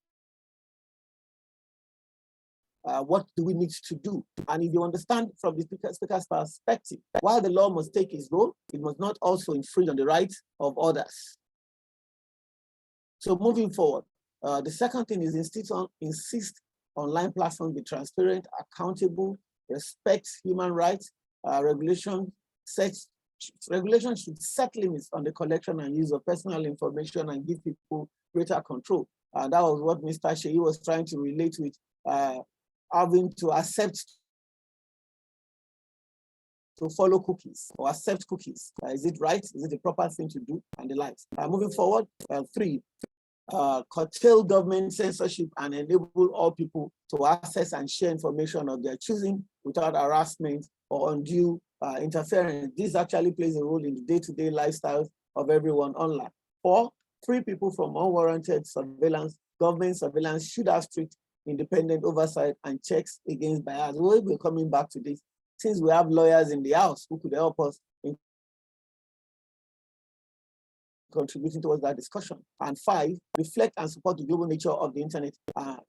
What do we need to do? And if you understand from the speaker's perspective, while the law must take its role, it must not also infringe on the rights of others. So moving forward, the second thing is insist online platforms be transparent, accountable, respect human rights. Regulation should set limits on the collection and use of personal information and give people greater control. That was what Mr. Sheyi was trying to relate with having to accept to follow cookies or accept cookies. Is it right? Is it the proper thing to do? And the likes. Moving forward, 3, curtail government censorship and enable all people to access and share information of their choosing without harassment or undue interference. This actually plays a role in the day-to-day lifestyles of everyone online. 4, free people from unwarranted surveillance. Government surveillance should have strict independent oversight and checks against bias. We'll be coming back to this since we have lawyers in the house who could help us in contributing towards that discussion. And 5, reflect and support the global nature of the internet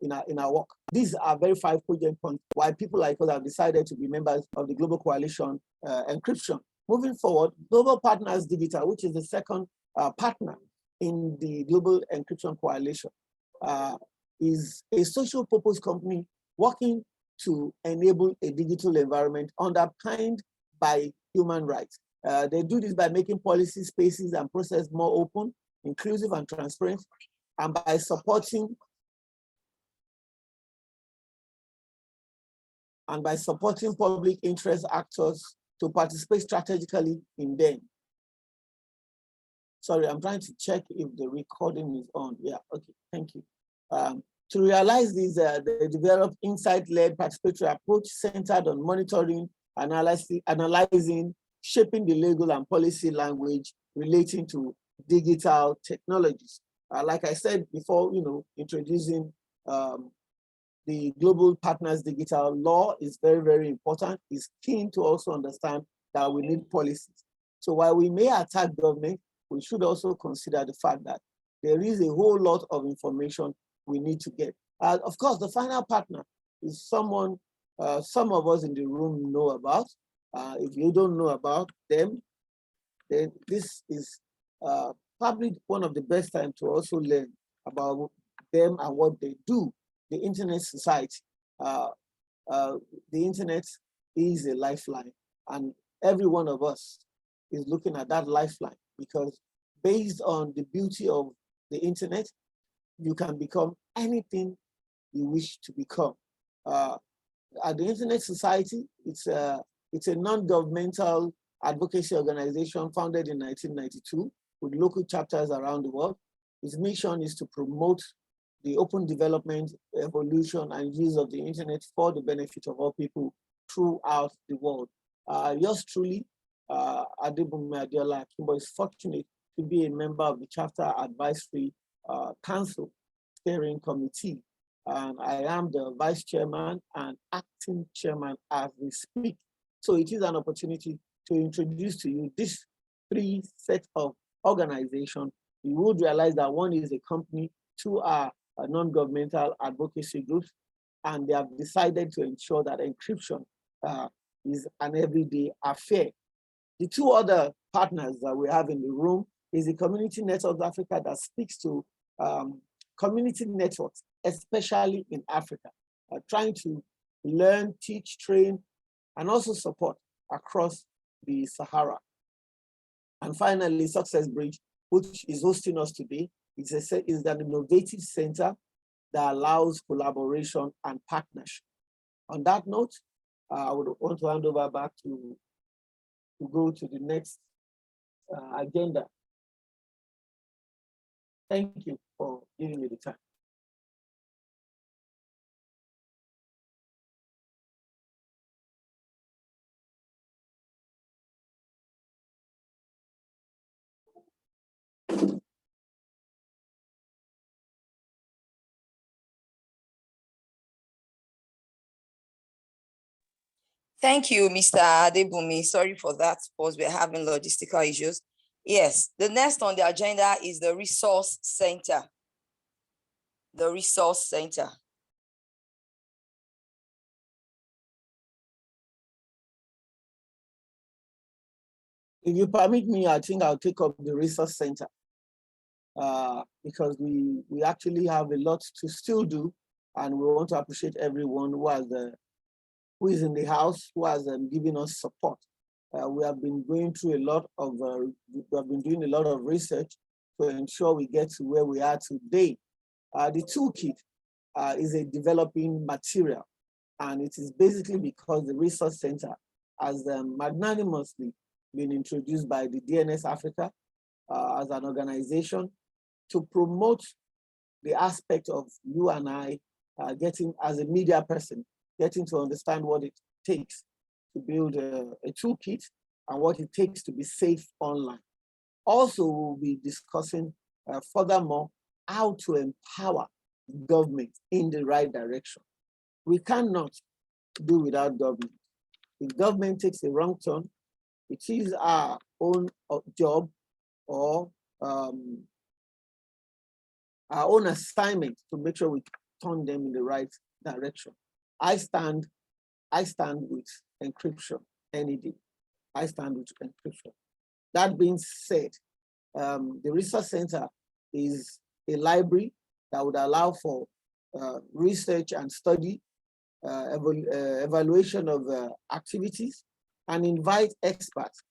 in our work. These are very 5 cogent points why people like us have decided to be members of the Global Coalition Encryption. Moving forward, Global Partners Digital, which is the second partner in the Global Encryption Coalition, is a social purpose company working to enable a digital environment underpinned by human rights. They do this by making policy spaces and process more open, inclusive, and transparent, and by supporting public interest actors to participate strategically in them. Sorry, I'm trying to check if the recording is on. Yeah, okay, thank you. To realize this, they developed insight-led participatory approach centered on monitoring, analyzing, shaping the legal and policy language relating to digital technologies. Like I said before, introducing the Global Partners Digital Law is very, very important. It's keen to also understand that we need policies. So while we may attack government, we should also consider the fact that there is a whole lot of information we need to get. Of course, the final partner is someone some of us in the room know about. If you don't know about them, then this is probably one of the best times to also learn about them and what they do. The Internet Society. The Internet is a lifeline, and every one of us is looking at that lifeline because based on the beauty of the Internet, you can become anything you wish to become. At the Internet Society, it's a non-governmental advocacy organization founded in 1992 with local chapters around the world. Its mission is to promote the open development, evolution, and use of the Internet for the benefit of all people throughout the world. Yours truly, Adebunmi Adeola Akimbo, is fortunate to be a member of the Chapter Advisory Council Steering Committee. And I am the Vice Chairman and Acting Chairman as we speak. So it is an opportunity to introduce to you this 3 sets of organizations. You would realize that one is a company, 2 are non-governmental advocacy groups, and they have decided to ensure that encryption is an everyday affair. The 2 other partners that we have in the room is the Community Networks Africa that speaks to community networks, especially in Africa, trying to learn, teach, train, and also support across the Sahara. And finally, Success Bridge, which is hosting us today, is an innovative center that allows collaboration and partnership. On that note, I would want to hand over back to go to the next agenda. Thank you for giving me the time. Thank you, Mr. Adebunmi. Sorry for that, because we're having logistical issues. Yes, the next on the agenda is the Resource Center. The Resource Center. If you permit me, I think I'll take up the Resource Center because we actually have a lot to still do, and we want to appreciate everyone who is in the house, who has given us support. We have been going through a lot of, we have been doing a lot of research to ensure we get to where we are today. The toolkit is a developing material, and it is basically because the Resource Center has magnanimously been introduced by the DNS Africa as an organization to promote the aspect of you and I getting, as a media person, getting to understand what it takes to build a toolkit and what it takes to be safe online. Also, we'll be discussing furthermore how to empower government in the right direction. We cannot do without government. If government takes a wrong turn, it is our own job or our own assignment to make sure we turn them in the right direction. I stand with encryption any day. I stand with encryption. That being said, the Resource Center is a library that would allow for research and study, evaluation of activities, and invite experts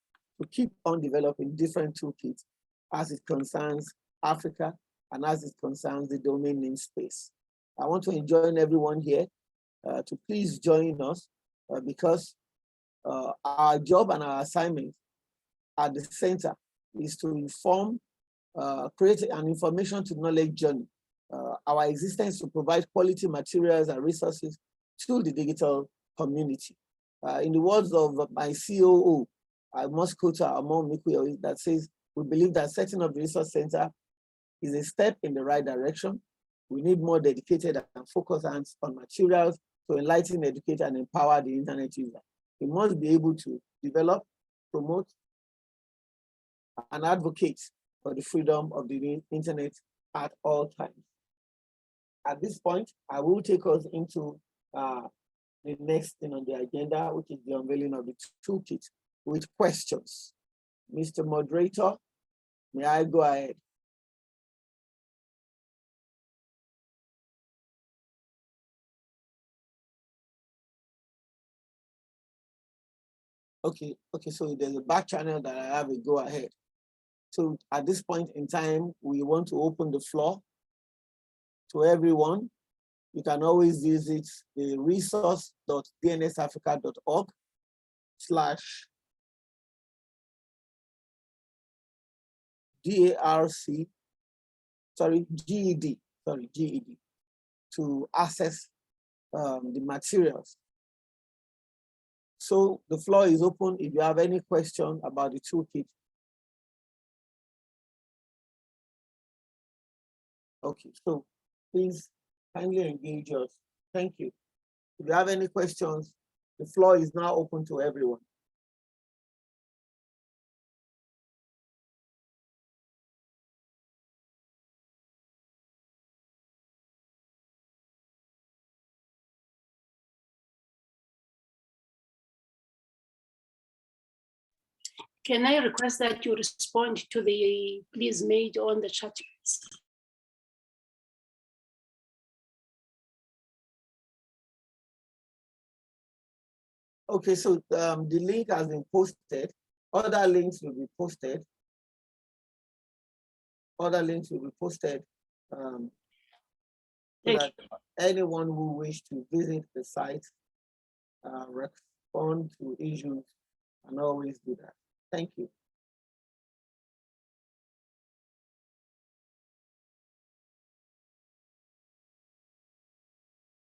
to keep on developing different toolkits as it concerns Africa and as it concerns the domain name space. I want to join everyone here to please join us because our job and our assignment at the center is to inform, create an information to knowledge journey. Our existence to provide quality materials and resources to the digital community. In the words of my COO, I must quote Amon Mikuyo, that says, we believe that setting up the Resource Center is a step in the right direction. We need more dedicated and focused hands on materials to enlighten, educate, and empower the internet user. We must be able to develop, promote, and advocate for the freedom of the internet at all times. At this point, I will take us into the next thing on the agenda, which is the unveiling of the toolkit with questions. Mr. Moderator, may I go ahead? Okay, so there's a back channel that I have a go ahead. So at this point in time, we want to open the floor to everyone. You can always visit the resource.dnsafrica.org/GED to access the materials. So the floor is open if you have any question about the toolkit. Okay, so please kindly engage us. Thank you. If you have any questions, the floor is now open to everyone. Can I request that you respond to the please made on the chat? Okay, so the link has been posted. Other links will be posted. Other links will be posted so that anyone who wishes to visit the site, respond to issues, and always do that. Thank you.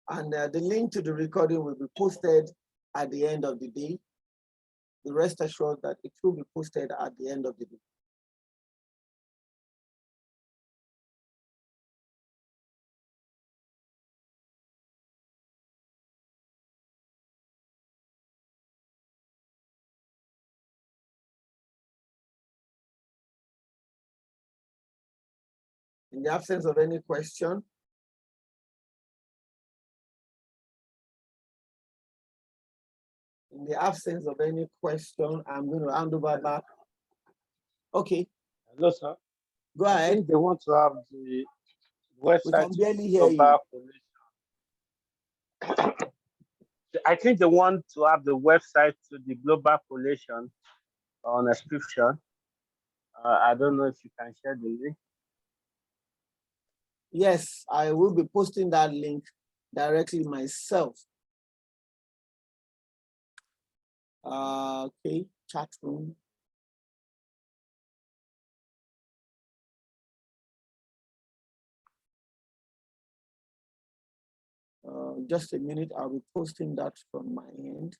And the link to the recording will be posted at the end of the day. The rest assured that it will be posted at the end of the day. In the absence of any question, I'm going to hand over back. Okay. Hello, sir. Go ahead. I think they want to have the website. We can barely hear you. I think they want to have the website to the Global Coalition on Encryption. I don't know if you can share the link. Yes, I will be posting that link directly myself. Okay, chat room. Just a minute, I'll be posting that from my end.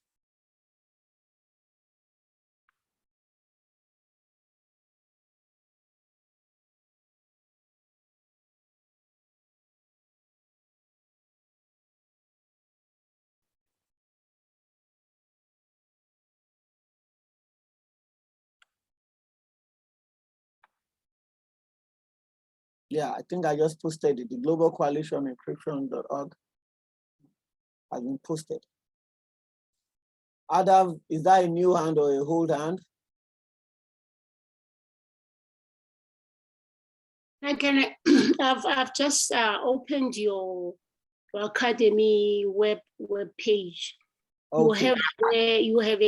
Yeah, I think I just posted it. The Global Coalition Encryption.org has been posted. Adam, is that a new hand or a hold hand? I've just opened your Academy web page. Okay. You have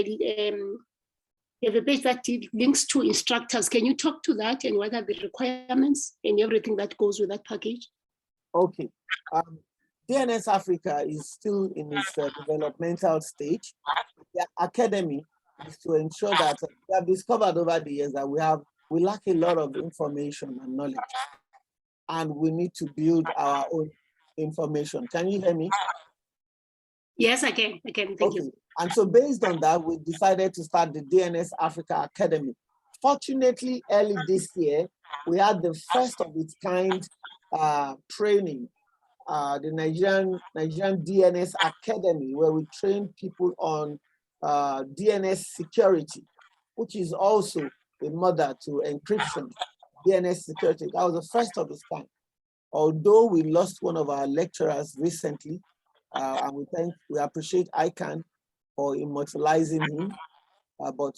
a page that links to instructors. Can you talk to that and what are the requirements and everything that goes with that package? Okay. DNS Africa is still in its developmental stage. The academy is to ensure that we have discovered over the years that we lack a lot of information and knowledge, and we need to build our own information. Can you hear me? Yes, I can. Thank you. And so based on that, we decided to start the DNS Africa Academy. Fortunately, early this year, we had the first of its kind training, the Nigerian DNS Academy, where we train people on DNS security, which is also a mother to encryption, DNS security. That was the first of its kind. Although we lost one of our lecturers recently, and we appreciate ICANN for immortalizing him. But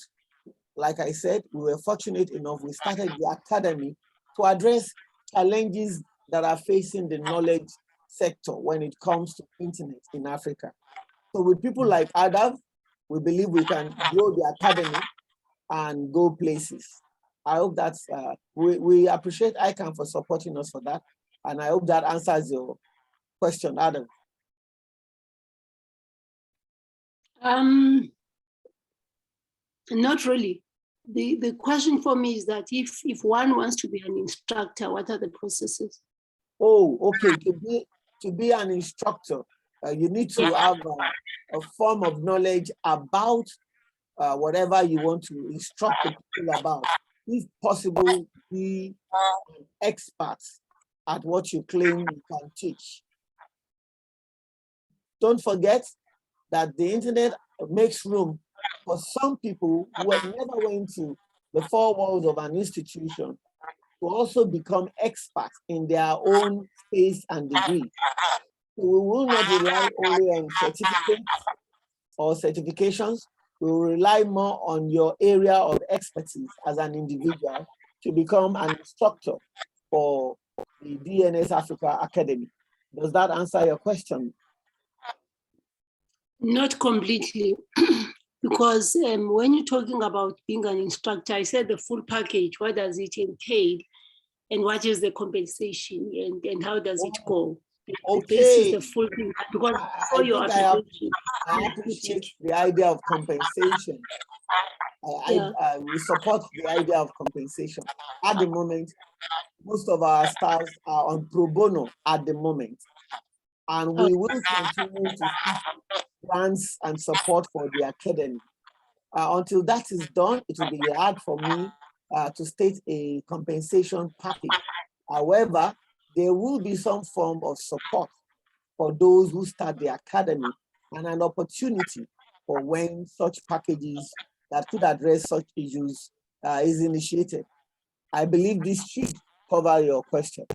like I said, we were fortunate enough, we started the academy to address challenges that are facing the knowledge sector when it comes to internet in Africa. So with people like Adav, we believe we can grow the academy and go places. I hope that's, we appreciate ICANN for supporting us for that. And I hope that answers your question, Adam. Not really. The question for me is that if one wants to be an instructor, what are the processes? Oh, okay. To be an instructor, you need to have a form of knowledge about whatever you want to instruct the people about. If possible, be an expert at what you claim you can teach. Don't forget that the internet makes room for some people who have never went to the four walls of an institution to also become experts in their own space and degree. So we will not rely only on certificates or certifications. We will rely more on your area of expertise as an individual to become an instructor for the DNS Africa Academy. Does that answer your question? Not completely, because when you're talking about being an instructor, I said the full package, what does it entail? And what is the compensation and how does it go? Okay. This is the full thing, because for your application. I appreciate the idea of compensation. We support the idea of compensation. At the moment, most of our staff are on pro bono at the moment. And we will continue to seek grants and support for the academy. Until that is done, it will be hard for me to state a compensation package. However, there will be some form of support for those who start the academy and an opportunity for when such packages that could address such issues is initiated. I believe this should cover your question.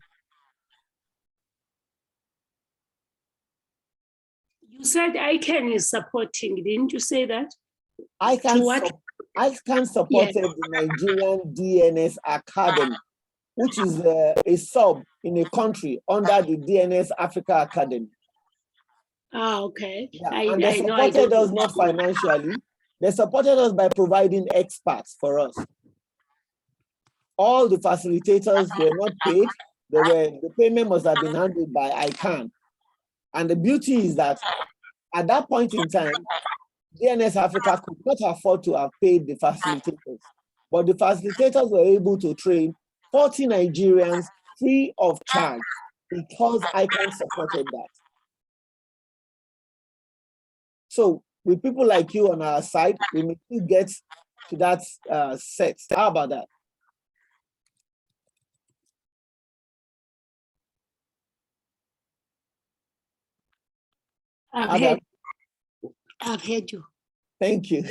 You said ICANN is supporting, didn't you say that? ICANN supported the Nigerian DNS Academy, which is a sub in a country under the DNS Africa Academy. Okay. Yeah, and they supported us not financially. They supported us by providing experts for us. All the facilitators were not paid. The payment must have been handled by ICANN. And the beauty is that at that point in time, DNS Africa could not afford to have paid the facilitators, but the facilitators were able to train 40 Nigerians free of charge because ICANN supported that. So with people like you on our side, we may still get to that set. How about that? I've heard you. Thank you.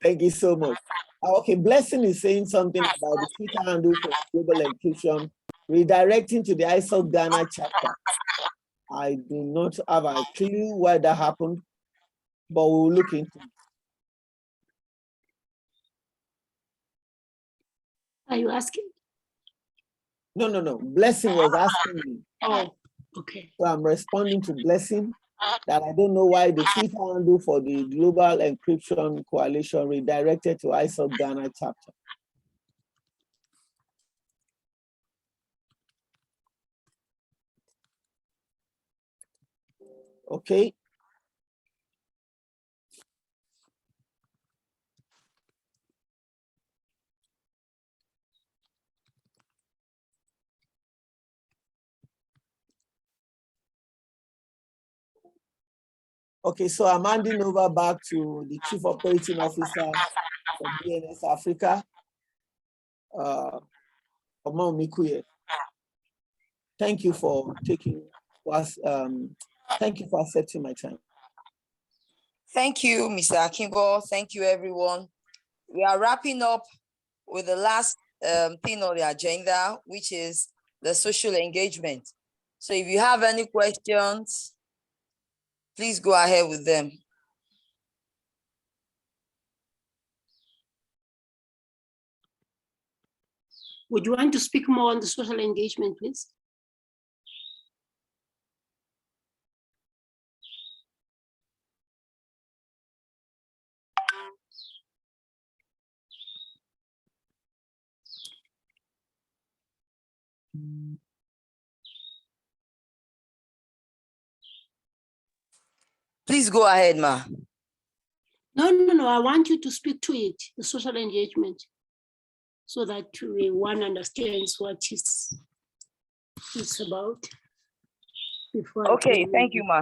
Thank you so much. Okay, Blessing is saying something about the Twitter handle for global encryption, redirecting to the ISO Ghana chapter. I do not have a clue why that happened, but we'll look into it. Are you asking? No. Blessing was asking me. Oh, okay. So I'm responding to Blessing that I don't know why the Twitter handle for the Global Encryption Coalition redirected to ISO Ghana chapter. Okay. Okay, so I'm handing over back to the Chief Operating Officer of DNS Africa, Omar Mikuye. Thank you for taking us. Thank you for accepting my time. Thank you, Mr. Akimbo. Thank you, everyone. We are wrapping up with the last thing on the agenda, which is the social engagement. So if you have any questions, please go ahead with them. Would you want to speak more on the social engagement, please? Please go ahead, Ma. No. I want you to speak to it, the social engagement, so that one understands what it's about. Okay, thank you, Ma.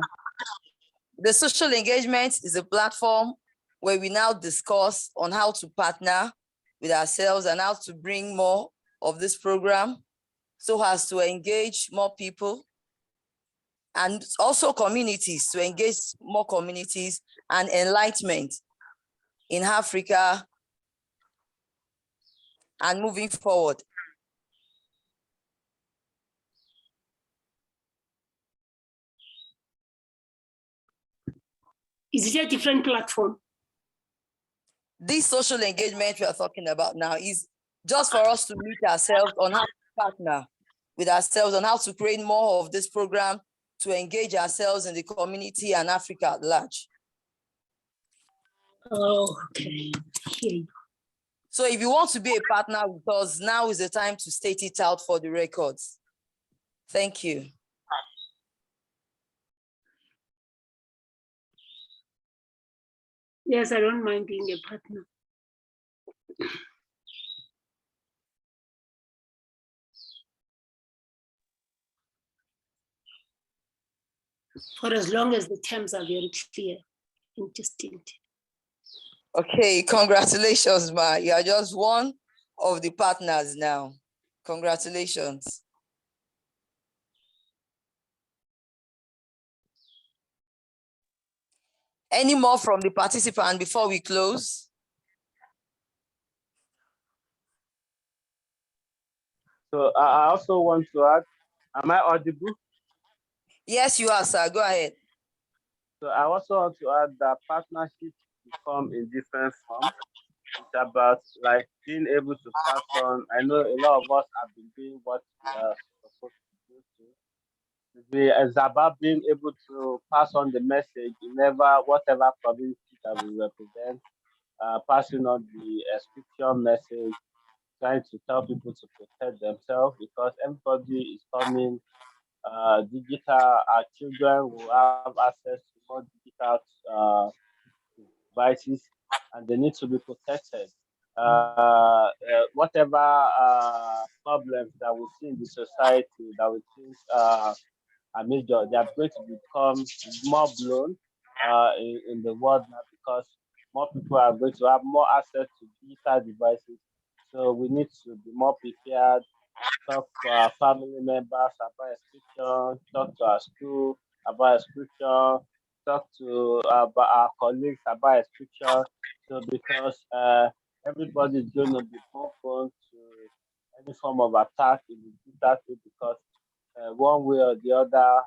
The social engagement is a platform where we now discuss on how to partner with ourselves and how to bring more of this program so as to engage more people and also communities, to engage more communities and enlightenment in Africa and moving forward. Is it a different platform? This social engagement we are talking about now is just for us to meet ourselves on how to partner with ourselves, on how to create more of this program to engage ourselves in the community and Africa at large. Oh, okay. So if you want to be a partner with us, now is the time to state it out for the records. Thank you. Yes, I don't mind being a partner. For as long as the terms are very clear and distinct. Okay, congratulations, Ma. You are just one of the partners now. Congratulations. Any more from the participant before we close? So I also want to add, am I audible? Yes, you are, sir. Go ahead. So I also want to add that partnerships come in different forms. It's about like being able to pass on. I know a lot of us have been doing what we are supposed to do. It's about being able to pass on the message in whatever community that we represent, passing on the encryption message, trying to tell people to protect themselves because everybody is coming digital. Our children will have access to more digital critical devices, and they need to be protected. Whatever problems that we see in the society that we think are major, they are going to become more blown in the world now, because more people are going to have more access to digital devices. So we need to be more prepared, talk to our family members about encryption, talk to our school about encryption, talk to about our colleagues about encryption. So because everybody is going to be more prone to any form of attack in the digital field, because one way or the other,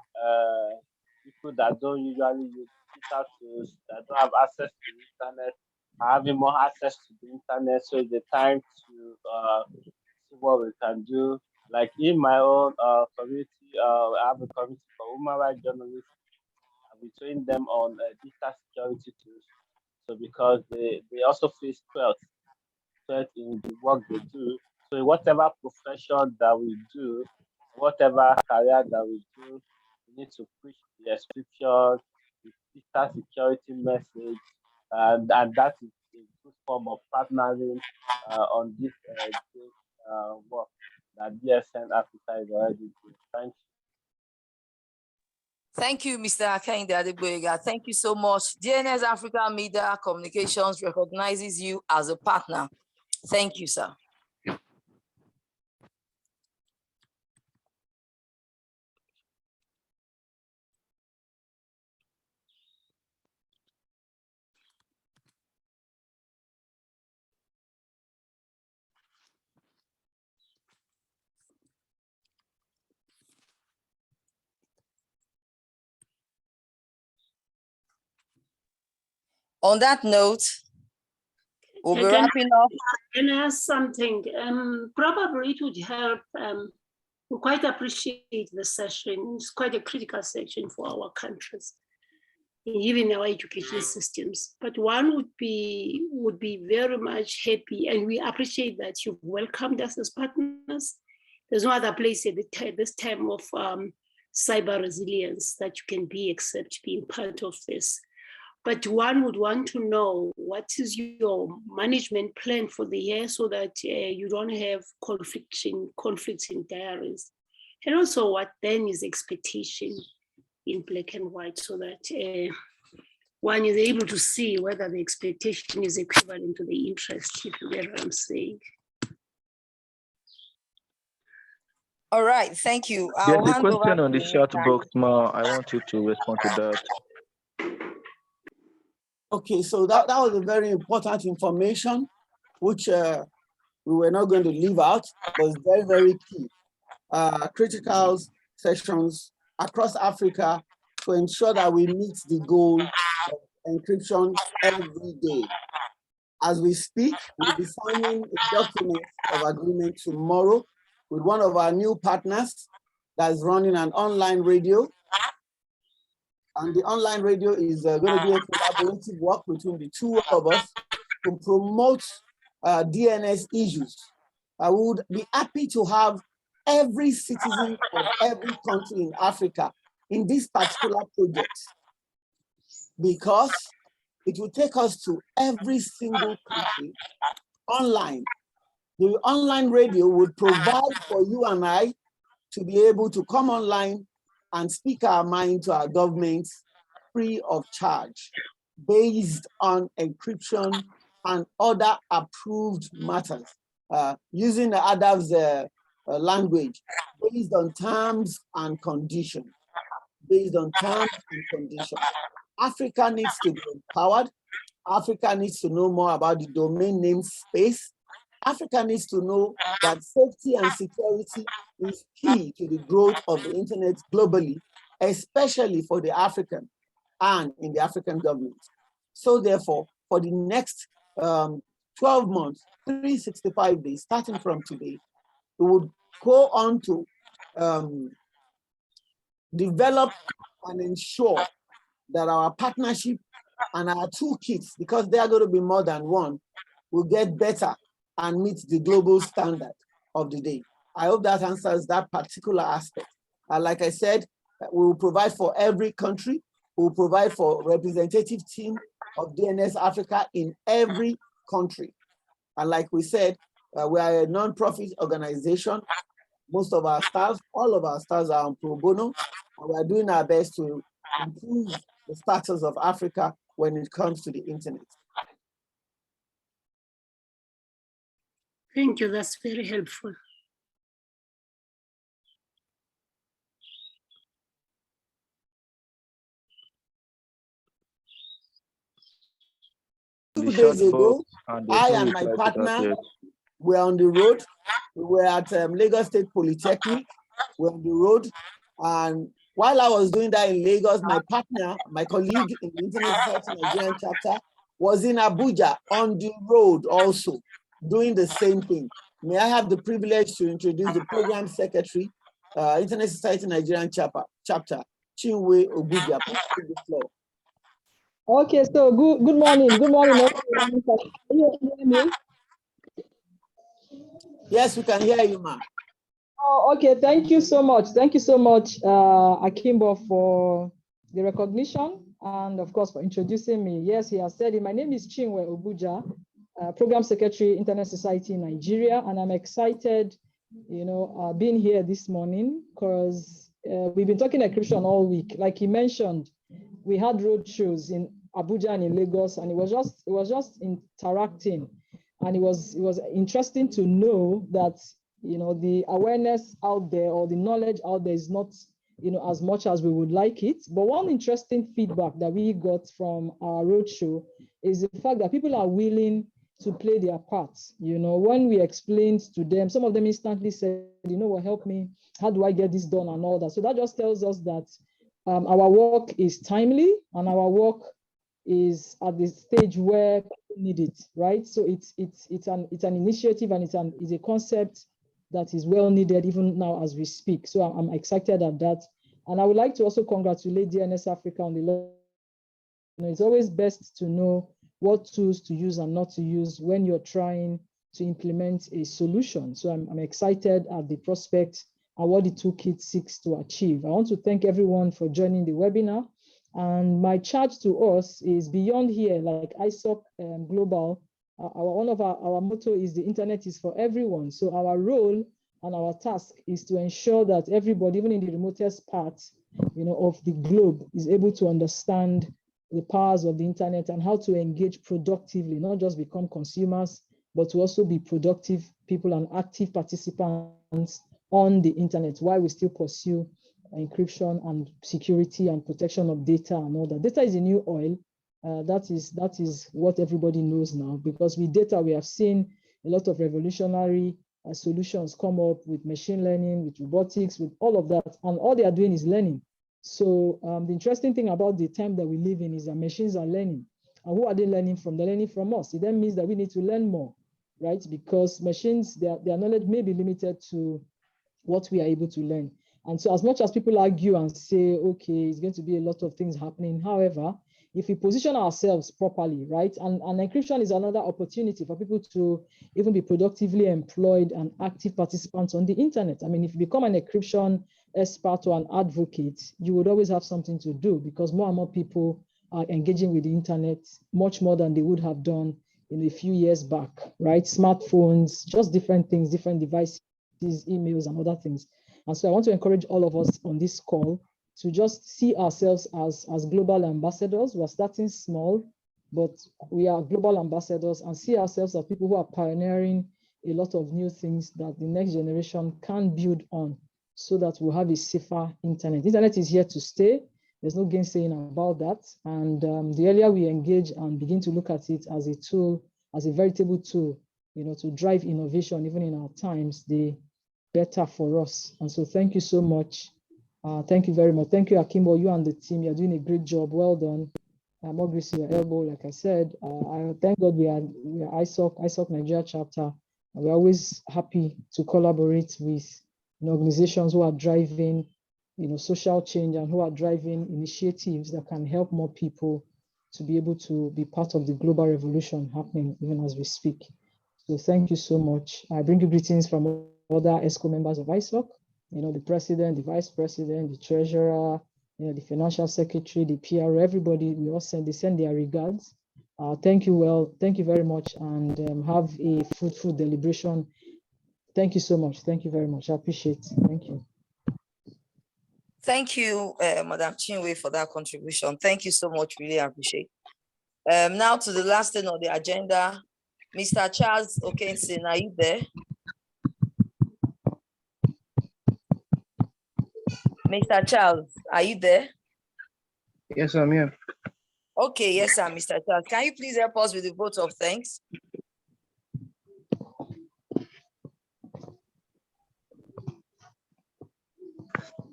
people that don't usually use digital tools, that don't have access to the internet, are having more access to the internet. So it's the time to see what we can do. Like in my own community, I have a community for human rights journalists. I've been training them on digital security tools. So because they also face threat in the work they do. So whatever profession that we do, whatever career that we do, we need to push the description, the digital security message, and that is a good form of partnering on this great work that DSN Africa is already doing. Thank you. Thank you, Mr. Akinde Adegboyega. Thank you so much. DNS Africa Media Communications recognizes you as a partner. Thank you, sir. On that note, we'll be wrapping up. Can I ask something? Probably it would help. We quite appreciate the session. It's quite a critical session for our countries, even our education systems. But one would be very much happy, and we appreciate that you've welcomed us as partners. There's no other place at this time of cyber resilience that you can be except being part of this. But one would want to know, what is your management plan for the year so that you don't have conflicts in diaries? And also what then is expectation in black and white, so that one is able to see whether the expectation is equivalent to the interest, if you get what I'm saying. All right, thank you. There's a question on the chat box, Ma. I want you to respond to that. Okay, so that was a very important information, which we were not going to leave out, but it's very, very key. Critical sessions across Africa to ensure that we meet the goal of encryption every day. As we speak, we'll be signing a document of agreement tomorrow with one of our new partners that's running an online radio. And the online radio is going to be a collaborative work between the two of us to promote DNS issues. I would be happy to have every citizen of every country in Africa in this particular project, because it will take us to every single country online. The online radio would provide for you and I to be able to come online and speak our mind to our governments free of charge, based on encryption and other approved matters, using the ADAV's language, based on terms and conditions. Based on terms and conditions. Africa needs to be empowered. Africa needs to know more about the domain name space. Africa needs to know that safety and security is key to the growth of the internet globally, especially for the African and in the African government. So therefore, for the next 12 months, 365 days, starting from today, we would go on to develop and ensure that our partnership and our toolkits, because they are going to be more than one, will get better and meet the global standard of the day. I hope that answers that particular aspect. Like I said, we will provide for every country. will provide for representative team of DNS Africa in every country. And like we said, we are a non-profit organization. Most of our staff, all of our staff are on pro bono, and we are doing our best to improve the status of Africa when it comes to the internet. Thank you, that's very helpful. Two days ago, I and my partner were on the road. We were at Lagos State Polytechnic. We were on the road. And while I was doing that in Lagos, my partner, my colleague in the Internet Society Nigerian chapter, was in Abuja on the road also, doing the same thing. May I have the privilege to introduce the program secretary, Internet Society Nigerian chapter, Chinwe Oguja. Please take the floor. Okay, so good morning. Good morning, everyone. Can you hear me? Yes, we can hear you, ma'am. Oh, okay, thank you so much. Thank you so much, Akimbo, for the recognition and of course for introducing me. Yes, he has said it. My name is Chinwe Oguja, Program Secretary, Internet Society in Nigeria, and I'm excited, being here this morning because we've been talking encryption all week. Like he mentioned, we had road shows in Abuja and in Lagos, and it was just interacting, and it was interesting to know that the awareness out there or the knowledge out there is not as much as we would like it. But one interesting feedback that we got from our roadshow is the fact that people are willing to play their parts. When we explained to them, some of them instantly said, what, help me, how do I get this done and all that. So that just tells us that our work is timely and our work is at the stage where people need it, right? So it's an initiative and it's a concept that is well needed even now as we speak. So I'm excited at that. And I would like to also congratulate DNS Africa on the law. It's always best to know what tools to use and not to use when you're trying to implement a solution. So I'm excited at the prospect and what the toolkit seeks to achieve. I want to thank everyone for joining the webinar. And my charge to us is beyond here, like ISOC Global, one of our motto is the internet is for everyone. So our role and our task is to ensure that everybody, even in the remotest parts, of the globe, is able to understand the powers of the internet and how to engage productively, not just become consumers, but to also be productive people and active participants on the internet while we still pursue encryption and security and protection of data and all that. Data is the new oil. That is what everybody knows now, because with data, we have seen a lot of revolutionary solutions come up with machine learning, with robotics, with all of that. And all they are doing is learning. So the interesting thing about the time that we live in is that machines are learning. And who are they learning from? They're learning from us. It then means that we need to learn more, right? Because machines, their knowledge may be limited to what we are able to learn. And so as much as people argue and say, okay, it's going to be a lot of things happening. However, if we position ourselves properly, right? And encryption is another opportunity for people to even be productively employed and active participants on the internet. I mean, if you become an encryption expert or an advocate, you would always have something to do because more and more people are engaging with the internet much more than they would have done in a few years back, right? Smartphones, just different things, different devices, emails and other things. And so I want to encourage all of us on this call to just see ourselves as global ambassadors. We're starting small, but we are global ambassadors, and see ourselves as people who are pioneering a lot of new things that the next generation can build on so that we'll have a safer internet. Internet is here to stay. There's no gainsaying about that. And the earlier we engage and begin to look at it as a tool, as a veritable tool, to drive innovation, even in our times, the better for us. And so thank you so much. Thank you very much. Thank you, Akimbo. You and the team, you're doing a great job. Well done. More grace to your elbow, like I said. I thank God we are ISOC Nigeria chapter. And we're always happy to collaborate with organizations who are driving social change and who are driving initiatives that can help more people to be able to be part of the global revolution happening even as we speak. So thank you so much. I bring you greetings from other ESCO members of ISOC, the president, the vice president, the treasurer, the financial secretary, the PR, everybody, they send their regards. Thank you very much, and have a fruitful deliberation. Thank you so much. Thank you very much. I appreciate it. Thank you. Thank you, Madam Chinwe, for that contribution. Thank you so much. Really appreciate it. Now to the last thing on the agenda. Mr. Charles Okensin, are you there? Mr. Charles, are you there? Yes, I'm here. Okay, yes, sir, Mr. Charles. Can you please help us with the vote of thanks?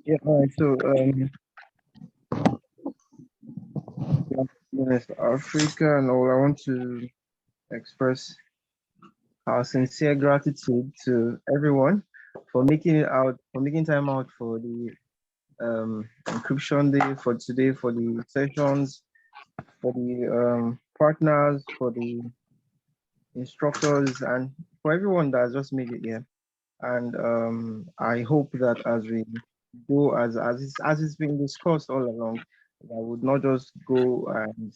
Yeah, all right. So, DNS Africa, and all, I want to express our sincere gratitude to everyone for making time out for the encryption day, for today, for the sessions, for the partners, for the instructors, and for everyone that has just made it here. And I hope that as we go, as it's been discussed all along, that would not just go and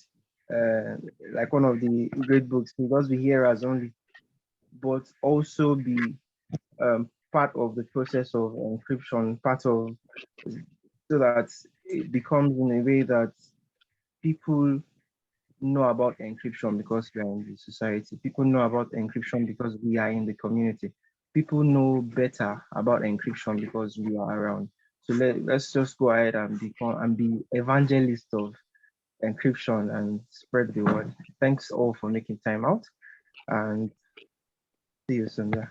like one of the great books, just be here as only, but also be part of the process of encryption, so that it becomes in a way that people know about encryption because we are in the society. People know about encryption because we are in the community. People know better about encryption because we are around. So let's just go ahead and be evangelists of encryption and spread the word. Thanks all for making time out, and see you soon. Yeah.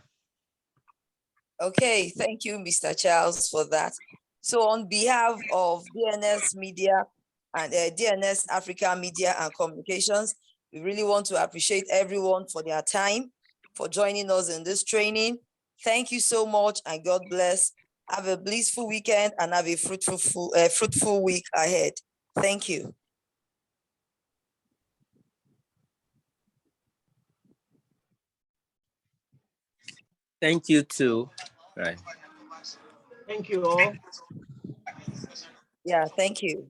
Okay, thank you, Mr. Charles, for that. So on behalf of DNS Media and DNS Africa Media and Communications, we really want to appreciate everyone for their time, for joining us in this training. Thank you so much, and God bless. Have a blissful weekend and have a fruitful week ahead. Thank you. Thank you too. Right. Thank you all. Yeah, thank you.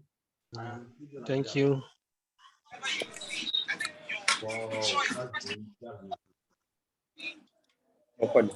Thank you. Wow.